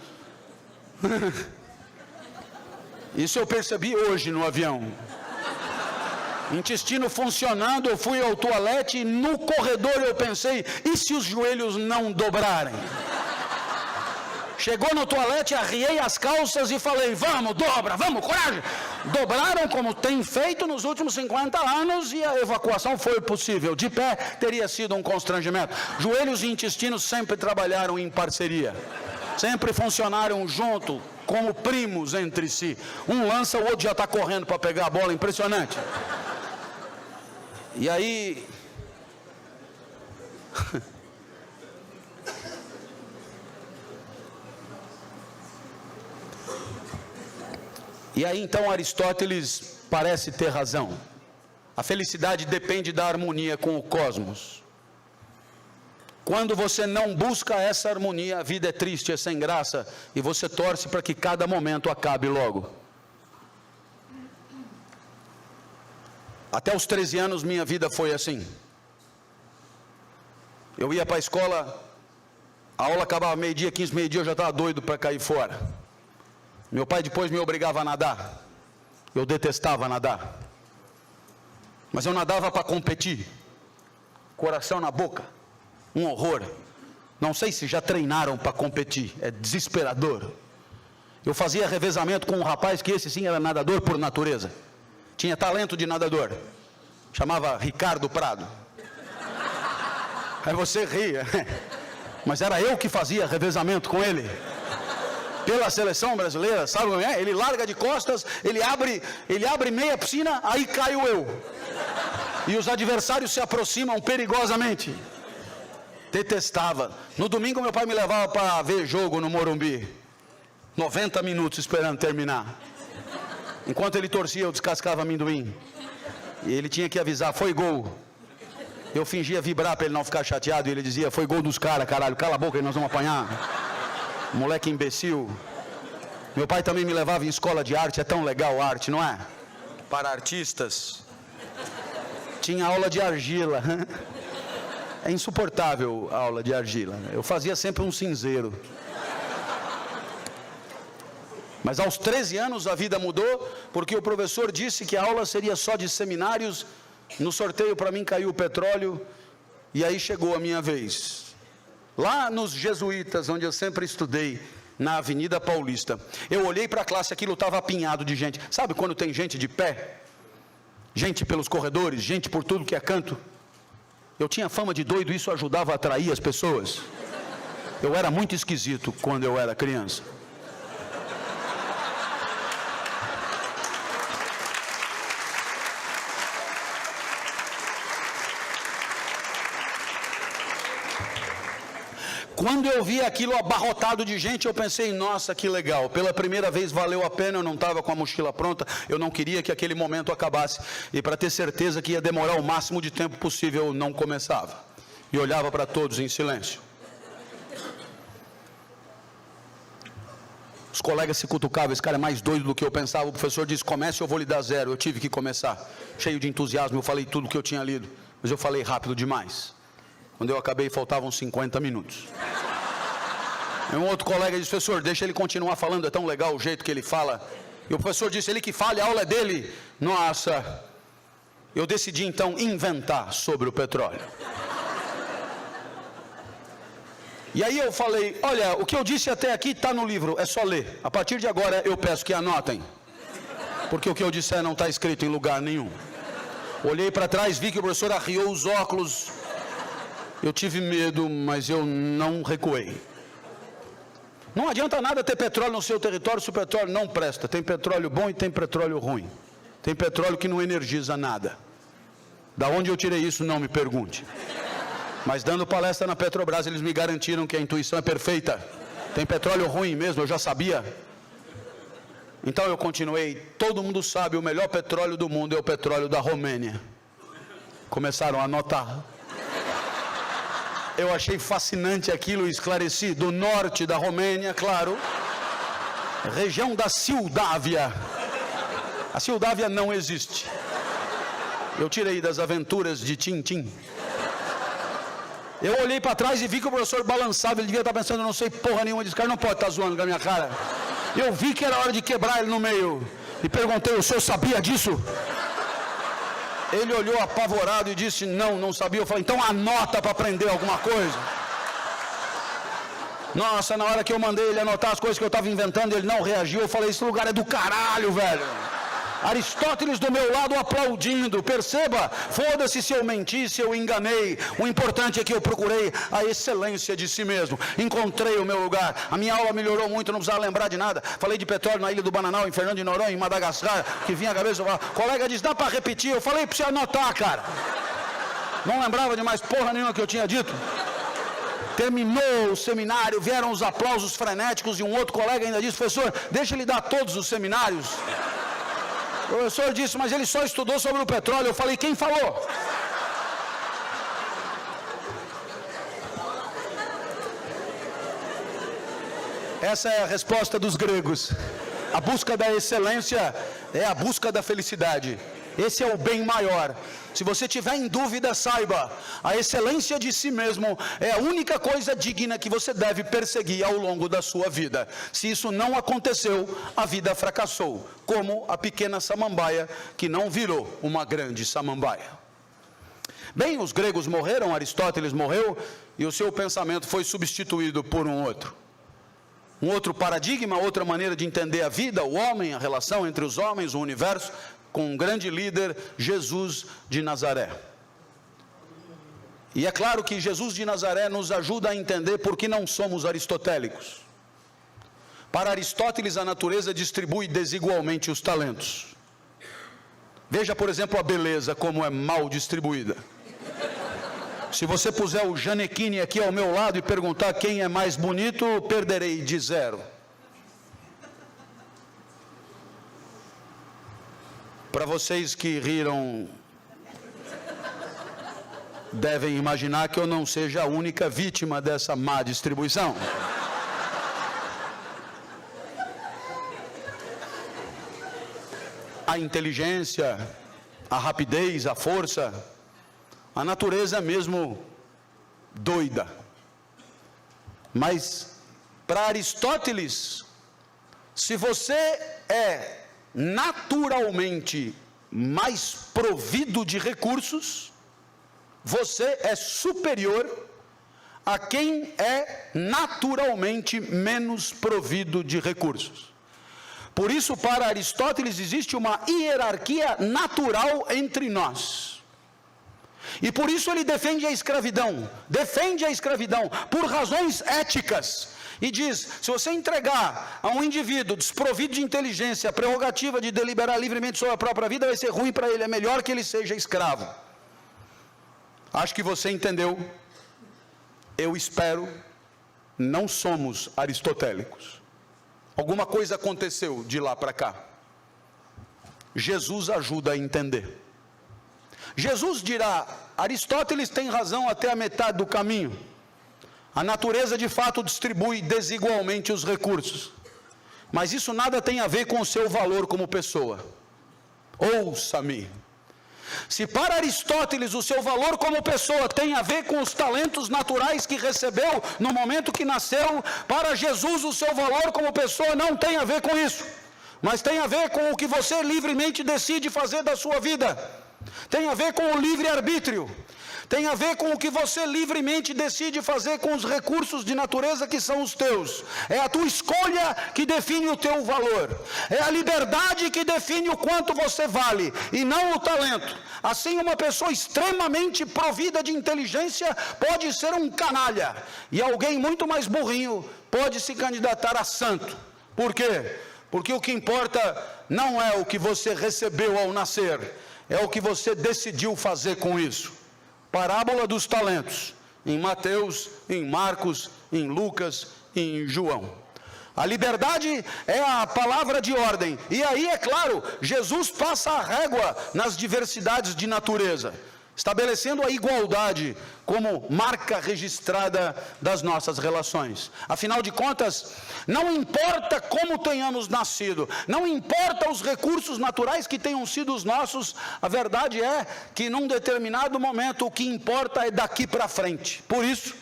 Isso eu percebi hoje no avião. Intestino funcionando, eu fui ao toalete e no corredor eu pensei, e se os joelhos não dobrarem? Chegou no toalete, arriei as calças e falei, vamos, dobra, vamos, coragem. Dobraram como tem feito nos últimos 50 anos e a evacuação foi possível. De pé teria sido um constrangimento. Joelhos e intestinos sempre trabalharam em parceria. Sempre funcionaram junto, como primos entre si. Um lança, o outro já está correndo para pegar a bola, impressionante. E aí, então Aristóteles parece ter razão. A felicidade depende da harmonia com o cosmos. Quando você não busca essa harmonia, a vida é triste, é sem graça, e você torce para que cada momento acabe logo. Até os 13 anos minha vida foi assim. Eu ia para a escola, a aula acabava meio-dia, 15, meio-dia, eu já estava doido para cair fora. Meu pai depois me obrigava a nadar. Eu detestava nadar. Mas eu nadava para competir. Coração na boca. Um horror. Não sei se já treinaram para competir. É desesperador. Eu fazia revezamento com um rapaz que esse sim era nadador por natureza. Tinha talento de nadador. Chamava Ricardo Prado. Aí você ria. Mas era eu que fazia revezamento com ele. Pela seleção brasileira, sabe como é? Ele larga de costas, ele abre meia piscina, aí caio eu. E os adversários se aproximam perigosamente. Detestava. No domingo meu pai me levava para ver jogo no Morumbi. 90 minutos esperando terminar. Enquanto ele torcia, eu descascava amendoim. E ele tinha que avisar, foi gol. Eu fingia vibrar para ele não ficar chateado. E ele dizia, foi gol dos caras, caralho. Cala a boca, nós vamos apanhar. Moleque imbecil. Meu pai também me levava em escola de arte. É tão legal a arte, não é? Para artistas. Tinha aula de argila. É insuportável a aula de argila. Eu fazia sempre um cinzeiro. Mas aos 13 anos a vida mudou, porque o professor disse que a aula seria só de seminários. No sorteio para mim caiu o petróleo, e aí chegou a minha vez. Lá nos Jesuítas, onde eu sempre estudei, na Avenida Paulista, eu olhei para a classe, aquilo estava apinhado de gente. Sabe quando tem gente de pé? Gente pelos corredores, gente por tudo que é canto. Eu tinha fama de doido, isso ajudava a atrair as pessoas. Eu era muito esquisito quando eu era criança. Quando eu vi aquilo abarrotado de gente, eu pensei, nossa, que legal. Pela primeira vez valeu a pena, eu não estava com a mochila pronta, eu não queria que aquele momento acabasse. E para ter certeza que ia demorar o máximo de tempo possível, eu não começava. E olhava para todos em silêncio. Os colegas se cutucavam, esse cara é mais doido do que eu pensava. O professor disse, comece, eu vou lhe dar 0. Eu tive que começar. Cheio de entusiasmo, eu falei tudo o que eu tinha lido. Mas eu falei rápido demais. Quando eu acabei, faltavam 50 minutos. E um outro colega disse, professor, deixa ele continuar falando, é tão legal o jeito que ele fala. E o professor disse, ele que fale, a aula é dele. Nossa, eu decidi então inventar sobre o petróleo. E aí eu falei, olha, o que eu disse até aqui está no livro, é só ler. A partir de agora eu peço que anotem. Porque o que eu disser não está escrito em lugar nenhum. Olhei para trás, vi que o professor arriou os óculos. Eu tive medo, mas eu não recuei. Não adianta nada ter petróleo no seu território se o petróleo não presta. Tem petróleo bom e tem petróleo ruim. Tem petróleo que não energiza nada. Da onde eu tirei isso, não me pergunte. Mas dando palestra na Petrobras, eles me garantiram que a intuição é perfeita. Tem petróleo ruim mesmo, eu já sabia. Então eu continuei. Todo mundo sabe, o melhor petróleo do mundo é o petróleo da Romênia. Começaram a anotar. Eu achei fascinante aquilo, esclareci, do norte da Romênia, claro, região da Sildávia. A Sildávia não existe. Eu tirei das aventuras de Tintim. Eu olhei para trás e vi que o professor balançava, ele devia estar pensando, não sei porra nenhuma, desse cara não pode estar zoando com a minha cara. Eu vi que era hora de quebrar ele no meio, e perguntei, o senhor sabia disso? Ele olhou apavorado e disse, não sabia. Eu falei, então anota para aprender alguma coisa. Nossa, na hora que eu mandei ele anotar as coisas que eu estava inventando, ele não reagiu. Eu falei, esse lugar é do caralho, velho. Aristóteles do meu lado aplaudindo. Perceba, foda-se se eu menti, se eu enganei. O importante é que eu procurei a excelência de si mesmo. Encontrei o meu lugar. A minha aula melhorou muito, não precisava lembrar de nada. Falei de petróleo na Ilha do Bananal, em Fernando de Noronha, em Madagascar, que vinha a cabeça. O colega disse, dá para repetir? Eu falei para você anotar, cara. Não lembrava de mais porra nenhuma que eu tinha dito. Terminou o seminário, vieram os aplausos frenéticos e um outro colega ainda disse, professor, deixa ele dar todos os seminários. O professor disse, mas ele só estudou sobre o petróleo. Eu falei, quem falou? Essa é a resposta dos gregos. A busca da excelência é a busca da felicidade. Esse é o bem maior. Se você tiver em dúvida, saiba, a excelência de si mesmo é a única coisa digna que você deve perseguir ao longo da sua vida. Se isso não aconteceu, a vida fracassou, como a pequena samambaia que não virou uma grande samambaia. Bem, os gregos morreram, Aristóteles morreu, e o seu pensamento foi substituído por um outro paradigma, outra maneira de entender a vida, o homem, a relação entre os homens, o universo, com um grande líder, Jesus de Nazaré. E é claro que Jesus de Nazaré nos ajuda a entender por que não somos aristotélicos. Para Aristóteles, a natureza distribui desigualmente os talentos. Veja, por exemplo, a beleza, como é mal distribuída. Se você puser o Janequine aqui ao meu lado e perguntar quem é mais bonito, perderei de 0. Para vocês que riram, devem imaginar que eu não seja a única vítima dessa má distribuição. A inteligência, a rapidez, a força, a natureza é mesmo doida. Mas, para Aristóteles, se você é naturalmente mais provido de recursos, você é superior a quem é naturalmente menos provido de recursos. Por isso, para Aristóteles, existe uma hierarquia natural entre nós. E por isso ele defende a escravidão por razões éticas. E diz, se você entregar a um indivíduo desprovido de inteligência a prerrogativa de deliberar livremente sobre a própria vida, vai ser ruim para ele, é melhor que ele seja escravo. Acho que você entendeu. Eu espero. Não somos aristotélicos. Alguma coisa aconteceu de lá para cá. Jesus ajuda a entender. Jesus dirá, Aristóteles tem razão até a metade do caminho. A natureza de fato distribui desigualmente os recursos. Mas isso nada tem a ver com o seu valor como pessoa. Ouça-me. Se para Aristóteles o seu valor como pessoa tem a ver com os talentos naturais que recebeu no momento que nasceu, para Jesus o seu valor como pessoa não tem a ver com isso. Mas tem a ver com o que você livremente decide fazer da sua vida. Tem a ver com o livre-arbítrio. Tem a ver com o que você livremente decide fazer com os recursos de natureza que são os teus. É a tua escolha que define o teu valor. É a liberdade que define o quanto você vale, e não o talento. Assim, uma pessoa extremamente provida de inteligência pode ser um canalha, e alguém muito mais burrinho pode se candidatar a santo. Por quê? Porque o que importa não é o que você recebeu ao nascer, é o que você decidiu fazer com isso. Parábola dos talentos, em Mateus, em Marcos, em Lucas e em João. A liberdade é a palavra de ordem. E aí, é claro, Jesus passa a régua nas diversidades de natureza. estabelecendo a igualdade como marca registrada das nossas relações. Afinal de contas, não importa como tenhamos nascido, não importa os recursos naturais que tenham sido os nossos, a verdade é que num determinado momento o que importa é daqui para frente. Por isso,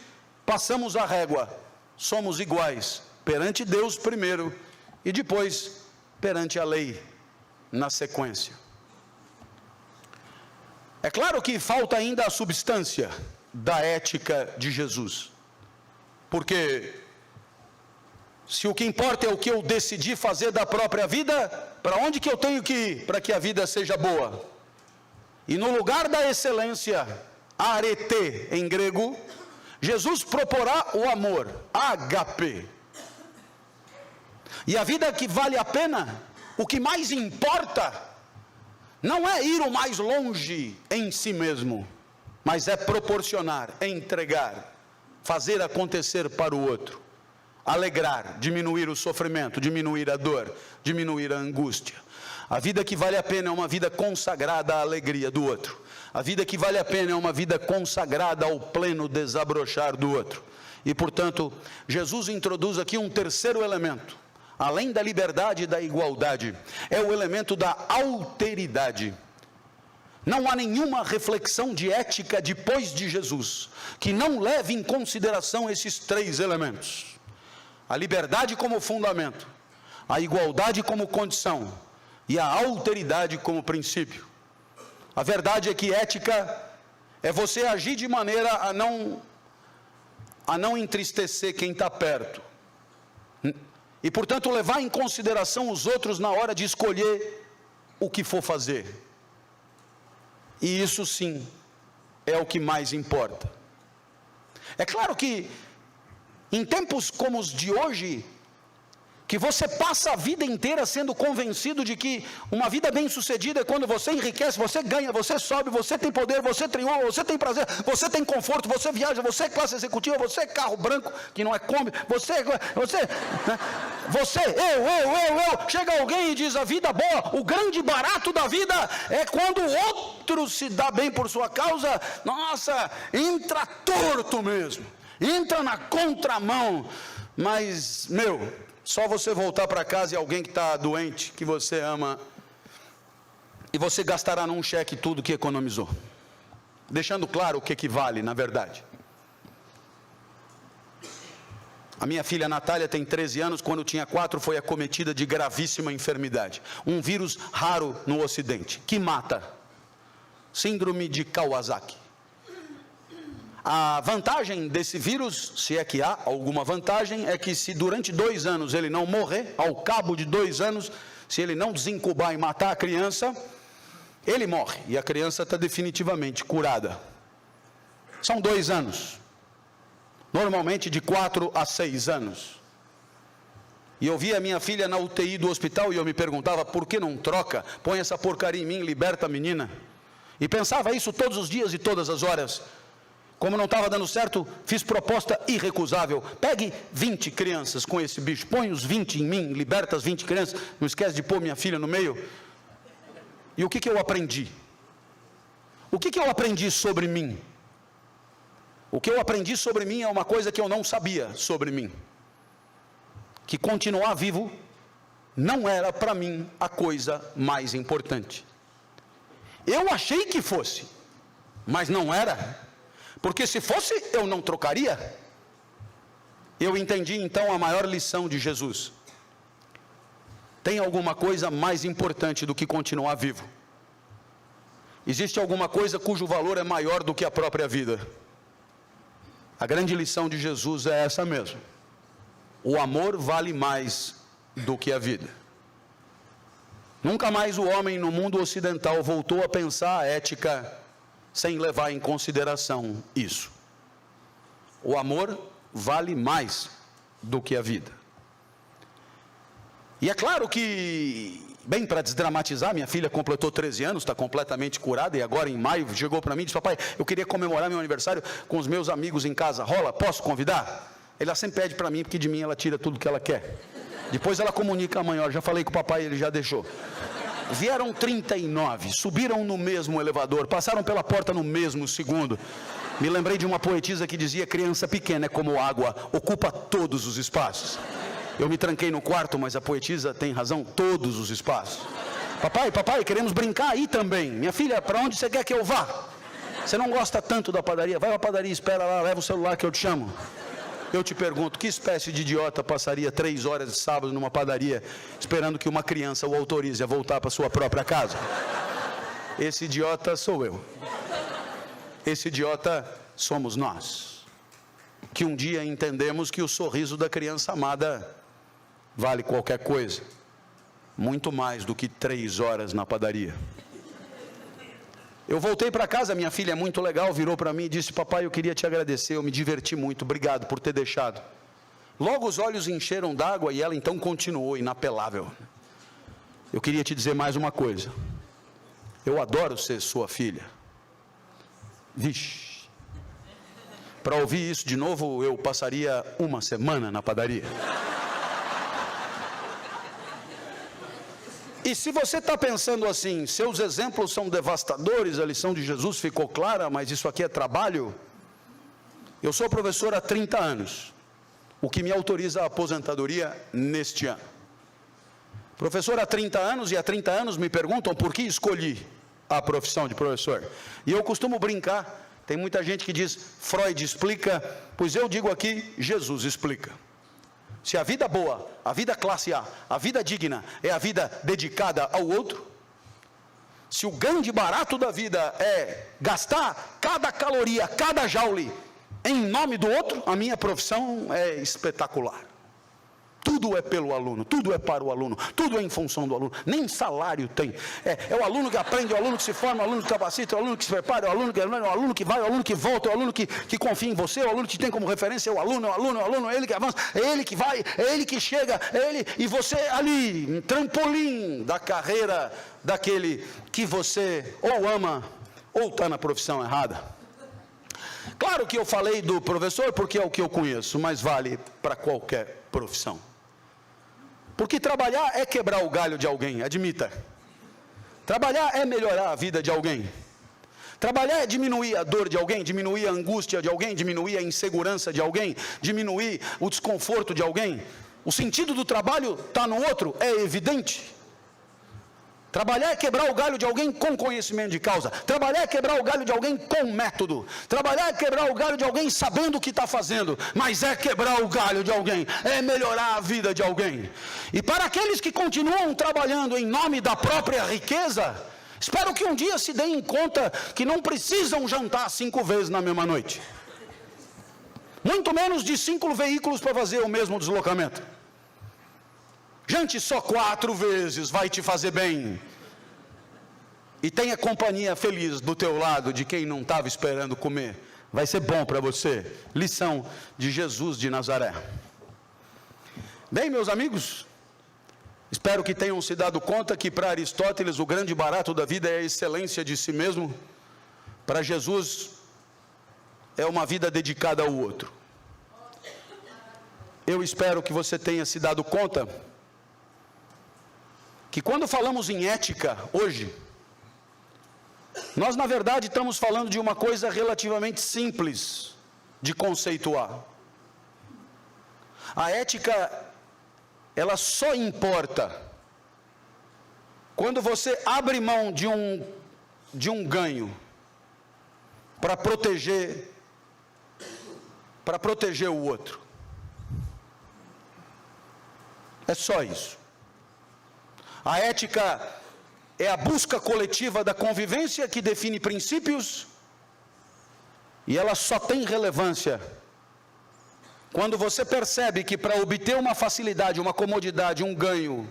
passamos a régua, somos iguais perante Deus primeiro e depois perante a lei na sequência. É claro que falta ainda a substância da ética de Jesus, porque se o que importa é o que eu decidi fazer da própria vida, para onde que eu tenho que ir para que a vida seja boa? E no lugar da excelência, arete em grego, Jesus proporá o amor, agape. E a vida que vale a pena, o que mais importa, não é ir o mais longe em si mesmo, mas é proporcionar, é entregar, fazer acontecer para o outro, alegrar, diminuir o sofrimento, diminuir a dor, diminuir a angústia. A vida que vale a pena é uma vida consagrada à alegria do outro. A vida que vale a pena é uma vida consagrada ao pleno desabrochar do outro. E portanto, Jesus introduz aqui um terceiro elemento. Além da liberdade e da igualdade, é o elemento da alteridade. Não há nenhuma reflexão de ética depois de Jesus que não leve em consideração esses três elementos: a liberdade como fundamento, a igualdade como condição e a alteridade como princípio. A verdade é que ética é você agir de maneira a não entristecer quem está perto. E, portanto, levar em consideração os outros na hora de escolher o que for fazer. E isso sim é o que mais importa. É claro que em tempos como os de hoje, que você passa a vida inteira sendo convencido de que uma vida bem sucedida é quando você enriquece, você ganha, você sobe, você tem poder, você triunfa, você tem prazer, você tem conforto, você viaja, você é classe executiva, você é carro branco, que não é Kombi, eu. Chega alguém e diz: a vida boa, o grande barato da vida é quando o outro se dá bem por sua causa. Nossa, entra torto mesmo, entra na contramão. Mas, só você voltar para casa e alguém que está doente, que você ama, e você gastará num cheque tudo que economizou, deixando claro o que vale na verdade. A minha filha Natália tem 13 anos, quando tinha 4 foi acometida de gravíssima enfermidade, um vírus raro no ocidente, que mata, síndrome de Kawasaki. A vantagem desse vírus, se é que há alguma vantagem, é que se durante 2 anos ele não morrer, ao cabo de 2 anos, se ele não desincubar e matar a criança, ele morre e a criança está definitivamente curada. São 2 anos, normalmente de 4 a 6 anos. E eu via a minha filha na UTI do hospital e eu me perguntava: por que não troca? Põe essa porcaria em mim, liberta a menina. E pensava isso todos os dias e todas as horas. Como não estava dando certo, fiz proposta irrecusável: pegue 20 crianças com esse bicho, põe os 20 em mim, liberta as 20 crianças, não esquece de pôr minha filha no meio. E o que eu aprendi? O que eu aprendi sobre mim? O que eu aprendi sobre mim é uma coisa que eu não sabia sobre mim: que continuar vivo não era para mim a coisa mais importante. Eu achei que fosse, mas não era. Porque se fosse, eu não trocaria. Eu entendi então a maior lição de Jesus: tem alguma coisa mais importante do que continuar vivo. Existe alguma coisa cujo valor é maior do que a própria vida. A grande lição de Jesus é essa mesmo: o amor vale mais do que a vida. Nunca mais o homem no mundo ocidental voltou a pensar a ética sem levar em consideração isso. O amor vale mais do que a vida. E é claro que, bem, para desdramatizar, minha filha completou 13 anos, está completamente curada, e agora em maio chegou para mim e disse: papai, eu queria comemorar meu aniversário com os meus amigos em casa, rola? Posso convidar? Ela sempre pede para mim, porque de mim ela tira tudo que ela quer. Depois ela comunica à mãe: olha, já falei com o papai, ele já deixou. Vieram 39, subiram no mesmo elevador, passaram pela porta no mesmo segundo. Me lembrei de uma poetisa que dizia: criança pequena é como água, ocupa todos os espaços. Eu me tranquei no quarto, mas a poetisa tem razão, todos os espaços. Papai, queremos brincar aí também. Minha filha, para onde você quer que eu vá? Você não gosta tanto da padaria? Vai à padaria, espera lá, leva o celular que eu te chamo. Eu te pergunto, que espécie de idiota passaria 3 horas de sábado numa padaria, esperando que uma criança o autorize a voltar para sua própria casa? Esse idiota sou eu. Esse idiota somos nós, que um dia entendemos que o sorriso da criança amada vale qualquer coisa, muito mais do que 3 horas na padaria. Eu voltei para casa, minha filha é muito legal, virou para mim e disse: papai, eu queria te agradecer, eu me diverti muito, obrigado por ter deixado. Logo os olhos encheram d'água e ela então continuou, inapelável: eu queria te dizer mais uma coisa, eu adoro ser sua filha. Vixe, para ouvir isso de novo eu passaria uma semana na padaria. E se você está pensando assim, seus exemplos são devastadores, a lição de Jesus ficou clara, mas isso aqui é trabalho. Eu sou professor há 30 anos, o que me autoriza a aposentadoria neste ano. Professor há 30 anos, e há 30 anos me perguntam por que escolhi a profissão de professor. E eu costumo brincar, tem muita gente que diz: Freud explica, pois eu digo aqui: Jesus explica. Se a vida boa, a vida classe A, a vida digna é a vida dedicada ao outro, se o grande barato da vida é gastar cada caloria, cada joule em nome do outro, a minha profissão é espetacular. Tudo é pelo aluno, tudo é para o aluno, tudo é em função do aluno, nem salário tem. É o aluno que aprende, é o aluno que se forma, é o aluno que capacita, é o aluno que se prepara, é o aluno que vai, é o aluno que volta, é o aluno que confia em você, é o aluno que tem como referência, é o aluno, é ele que avança, é ele que vai, é ele que chega, é ele, e você ali, um trampolim da carreira daquele que você ou ama, ou está na profissão errada. Claro que eu falei do professor porque é o que eu conheço, mas vale para qualquer profissão. Porque trabalhar é quebrar o galho de alguém, admita. Trabalhar é melhorar a vida de alguém. Trabalhar é diminuir a dor de alguém, diminuir a angústia de alguém, diminuir a insegurança de alguém, diminuir o desconforto de alguém. O sentido do trabalho está no outro, é evidente. Trabalhar é quebrar o galho de alguém com conhecimento de causa. Trabalhar é quebrar o galho de alguém com método. Trabalhar é quebrar o galho de alguém sabendo o que está fazendo. Mas é quebrar o galho de alguém, é melhorar a vida de alguém. E para aqueles que continuam trabalhando em nome da própria riqueza, espero que um dia se deem conta que não precisam jantar 5 vezes na mesma noite. Muito menos de 5 veículos para fazer o mesmo deslocamento. Jante só 4 vezes, vai te fazer bem. E tenha companhia feliz do teu lado de quem não estava esperando comer. Vai ser bom para você. Lição de Jesus de Nazaré. Bem, meus amigos, espero que tenham se dado conta que para Aristóteles o grande barato da vida é a excelência de si mesmo. Para Jesus é uma vida dedicada ao outro. Eu espero que você tenha se dado conta que quando falamos em ética hoje, nós na verdade estamos falando de uma coisa relativamente simples de conceituar. A ética, ela só importa quando você abre mão de um ganho para proteger o outro. É só isso. A ética é a busca coletiva da convivência que define princípios, e ela só tem relevância quando você percebe que para obter uma facilidade, uma comodidade, um ganho,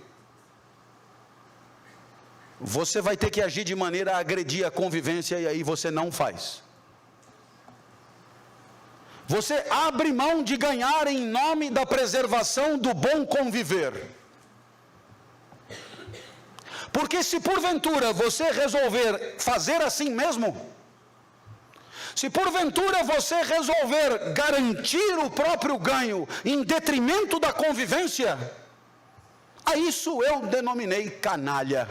você vai ter que agir de maneira a agredir a convivência, e aí você não faz. Você abre mão de ganhar em nome da preservação do bom conviver. Porque se porventura você resolver fazer assim mesmo, se porventura você resolver garantir o próprio ganho em detrimento da convivência, a isso eu denominei canalha.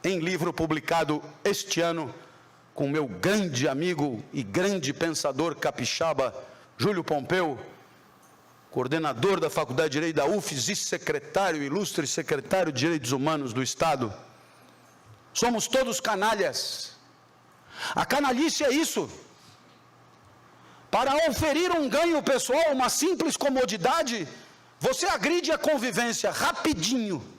em livro publicado este ano, com meu grande amigo e grande pensador capixaba, Júlio Pompeu, coordenador da Faculdade de Direito da UFES e secretário, ilustre secretário de Direitos Humanos do Estado. Somos todos canalhas. A canalice é isso. Para oferir um ganho pessoal, uma simples comodidade, você agride a convivência rapidinho.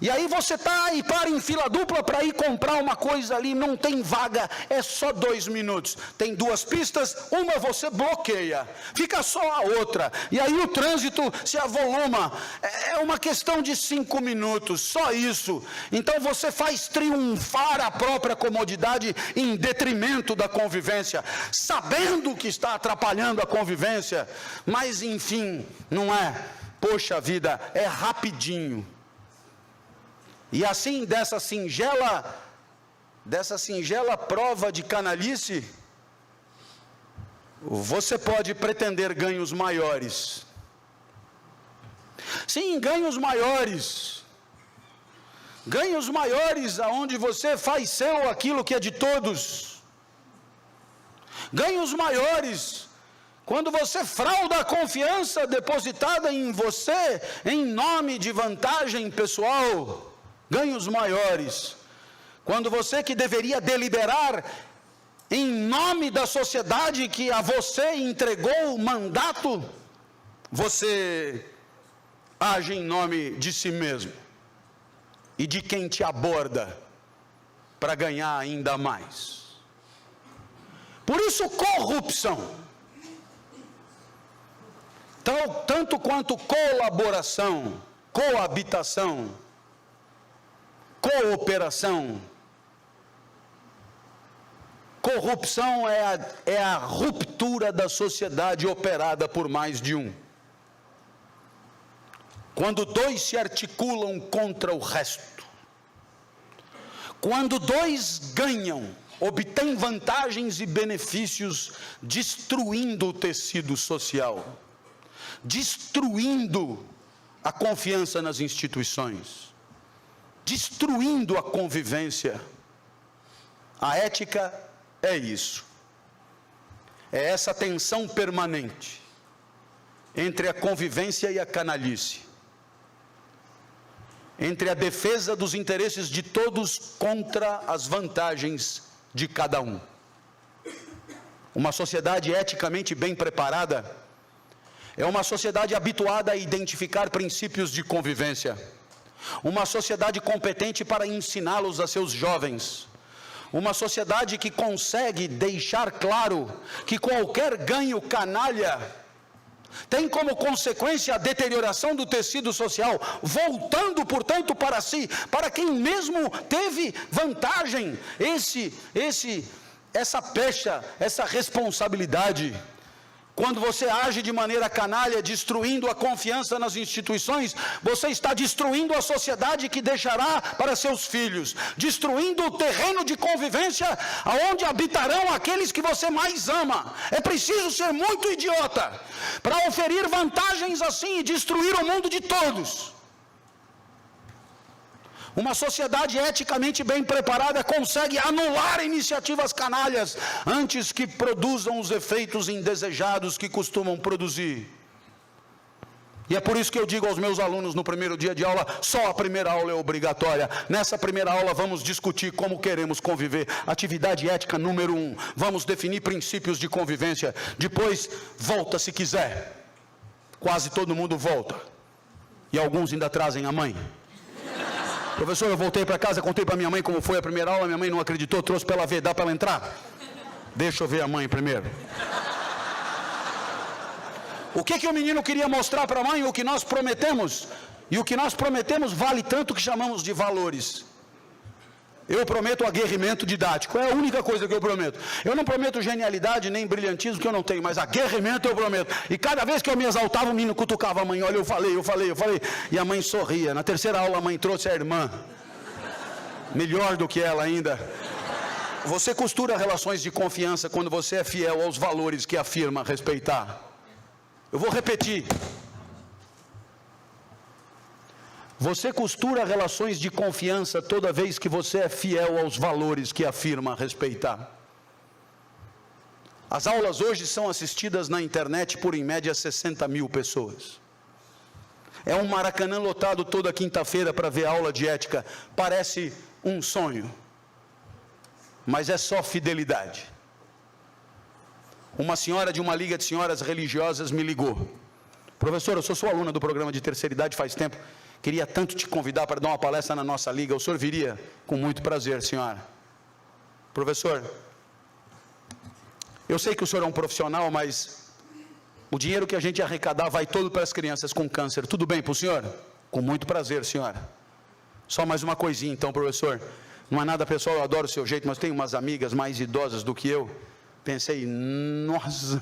E aí você está e para em fila dupla para ir comprar uma coisa ali, não tem vaga, é só 2 minutos. Tem 2 pistas, uma você bloqueia, fica só a outra. E aí o trânsito se avoluma, é uma questão de 5 minutos, só isso. Então você faz triunfar a própria comodidade em detrimento da convivência, sabendo que está atrapalhando a convivência, mas enfim, não é, poxa vida, é rapidinho. E assim, dessa singela prova de canalice, você pode pretender ganhos maiores. Sim, ganhos maiores. Ganhos maiores aonde você faz seu aquilo que é de todos. Ganhos maiores quando você frauda a confiança depositada em você em nome de vantagem pessoal. Ganhos maiores, quando você que deveria deliberar em nome da sociedade que a você entregou o mandato, você age em nome de si mesmo e de quem te aborda para ganhar ainda mais. Por isso, corrupção, tanto quanto colaboração, coabitação, cooperação. Corrupção é a ruptura da sociedade operada por mais de um. Quando 2 se articulam contra o resto. Quando 2 ganham, obtêm vantagens e benefícios, destruindo o tecido social, destruindo a confiança nas instituições, destruindo a convivência. A ética é isso. É essa tensão permanente entre a convivência e a canalice, entre a defesa dos interesses de todos contra as vantagens de cada um. Uma sociedade eticamente bem preparada é uma sociedade habituada a identificar princípios de convivência. Uma sociedade competente para ensiná-los a seus jovens. Uma sociedade que consegue deixar claro que qualquer ganho canalha tem como consequência a deterioração do tecido social, voltando, portanto, para si, para quem mesmo teve vantagem, essa pecha, essa responsabilidade. Quando você age de maneira canalha, destruindo a confiança nas instituições, você está destruindo a sociedade que deixará para seus filhos, destruindo o terreno de convivência aonde habitarão aqueles que você mais ama. É preciso ser muito idiota para oferir vantagens assim e destruir o mundo de todos. Uma sociedade eticamente bem preparada consegue anular iniciativas canalhas antes que produzam os efeitos indesejados que costumam produzir. E é por isso que eu digo aos meus alunos no primeiro dia de aula, só a primeira aula é obrigatória. Nessa primeira aula vamos discutir como queremos conviver. Atividade ética número 1. Vamos definir princípios de convivência. Depois, volta se quiser. Quase todo mundo volta. E alguns ainda trazem a mãe. Professor, eu voltei para casa, contei para minha mãe como foi a primeira aula, minha mãe não acreditou, trouxe para ela ver, dá para ela entrar? Deixa eu ver a mãe primeiro. O que o menino queria mostrar para a mãe? O que nós prometemos. E o que nós prometemos vale tanto que chamamos de valores. Eu prometo aguerrimento didático, é a única coisa que eu prometo. Eu não prometo genialidade nem brilhantismo, que eu não tenho, mas aguerrimento eu prometo. E cada vez que eu me exaltava, o menino cutucava a mãe, olha, eu falei. E a mãe sorria. Na terceira aula a mãe trouxe a irmã, melhor do que ela ainda. Você costura relações de confiança quando você é fiel aos valores que afirma respeitar. Eu vou repetir. Você costura relações de confiança toda vez que você é fiel aos valores que afirma respeitar. As aulas hoje são assistidas na internet por em média 60 mil pessoas. É um Maracanã lotado toda quinta-feira para ver aula de ética. Parece um sonho, mas é só fidelidade. Uma senhora de uma liga de senhoras religiosas me ligou. Professor, eu sou sua aluna do programa de terceira idade faz tempo. Queria tanto te convidar para dar uma palestra na nossa liga. O senhor viria? Com muito prazer, senhora. Professor, eu sei que o senhor é um profissional, mas o dinheiro que a gente arrecadar vai todo para as crianças com câncer. Tudo bem para o senhor? Com muito prazer, senhora. Só mais uma coisinha então, professor. Não é nada pessoal, eu adoro o seu jeito, mas tenho umas amigas mais idosas do que eu. Pensei, nossa,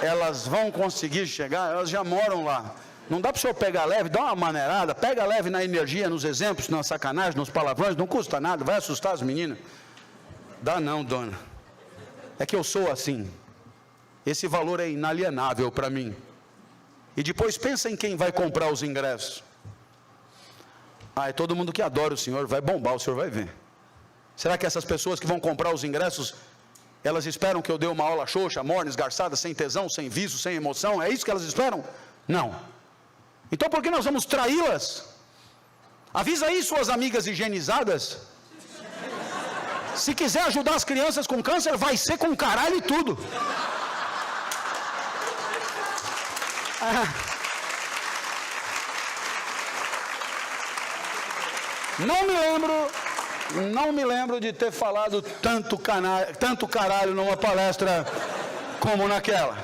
elas vão conseguir chegar, elas já moram lá. Não dá para o senhor pegar leve, dá uma maneirada, pega leve na energia, nos exemplos, na sacanagem, nos palavrões, não custa nada, vai assustar as meninas. Dá não, dona. É que eu sou assim. Esse valor é inalienável para mim. E depois pensa em quem vai comprar os ingressos. É todo mundo que adora o senhor, vai bombar, o senhor vai ver. Será que essas pessoas que vão comprar os ingressos, elas esperam que eu dê uma aula xoxa, morna, esgarçada, sem tesão, sem viso, sem emoção? É isso que elas esperam? Não. Então por que nós vamos traí-las? Avisa aí suas amigas higienizadas. Se quiser ajudar as crianças com câncer, vai ser com caralho e tudo. Não me lembro de ter falado tanto caralho numa palestra como naquela.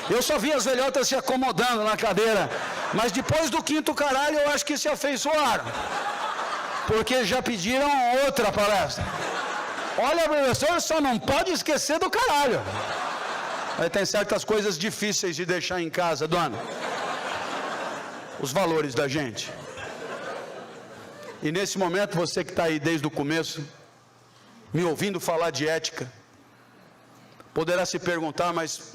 Eu só vi as velhotas se acomodando na cadeira, mas depois do quinto caralho eu acho que se afeiçoaram, porque já pediram outra palestra. Olha, professor, só não pode esquecer do caralho. Mas tem certas coisas difíceis de deixar em casa, dona. Os valores da gente. E nesse momento, você que está aí desde o começo, me ouvindo falar de ética, poderá se perguntar, mas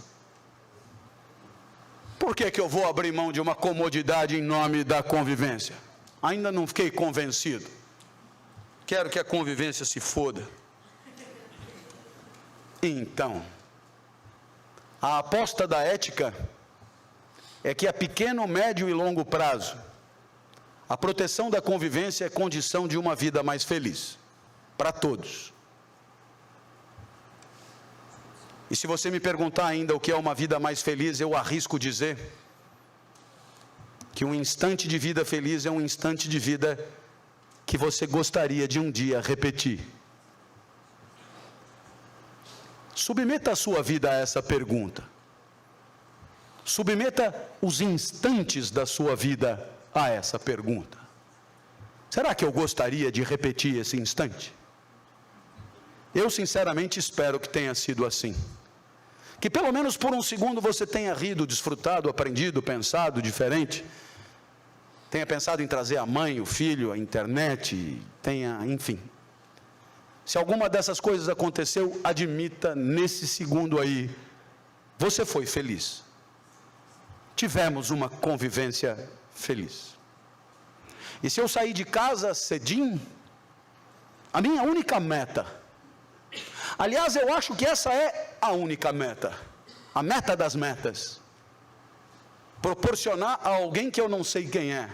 por que eu vou abrir mão de uma comodidade em nome da convivência? Ainda não fiquei convencido. Quero que a convivência se foda. Então, a aposta da ética é que a pequeno, médio e longo prazo, a proteção da convivência é condição de uma vida mais feliz, para todos. E se você me perguntar ainda o que é uma vida mais feliz, eu arrisco dizer que um instante de vida feliz é um instante de vida que você gostaria de um dia repetir. Submeta a sua vida a essa pergunta. Submeta os instantes da sua vida a essa pergunta. Será que eu gostaria de repetir esse instante? Eu sinceramente espero que tenha sido assim. Que pelo menos por um segundo você tenha rido, desfrutado, aprendido, pensado diferente. Tenha pensado em trazer a mãe, o filho, a internet, enfim. Se alguma dessas coisas aconteceu, admita nesse segundo aí, você foi feliz. Tivemos uma convivência feliz. E se eu sair de casa cedinho, a minha única meta, aliás, eu acho que essa é a única meta, a meta das metas, proporcionar a alguém que eu não sei quem é,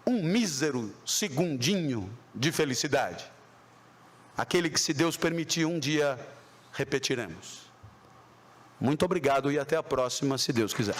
um mísero segundinho de felicidade. Aquele que, se Deus permitir, um dia repetiremos. Muito obrigado e até a próxima, se Deus quiser.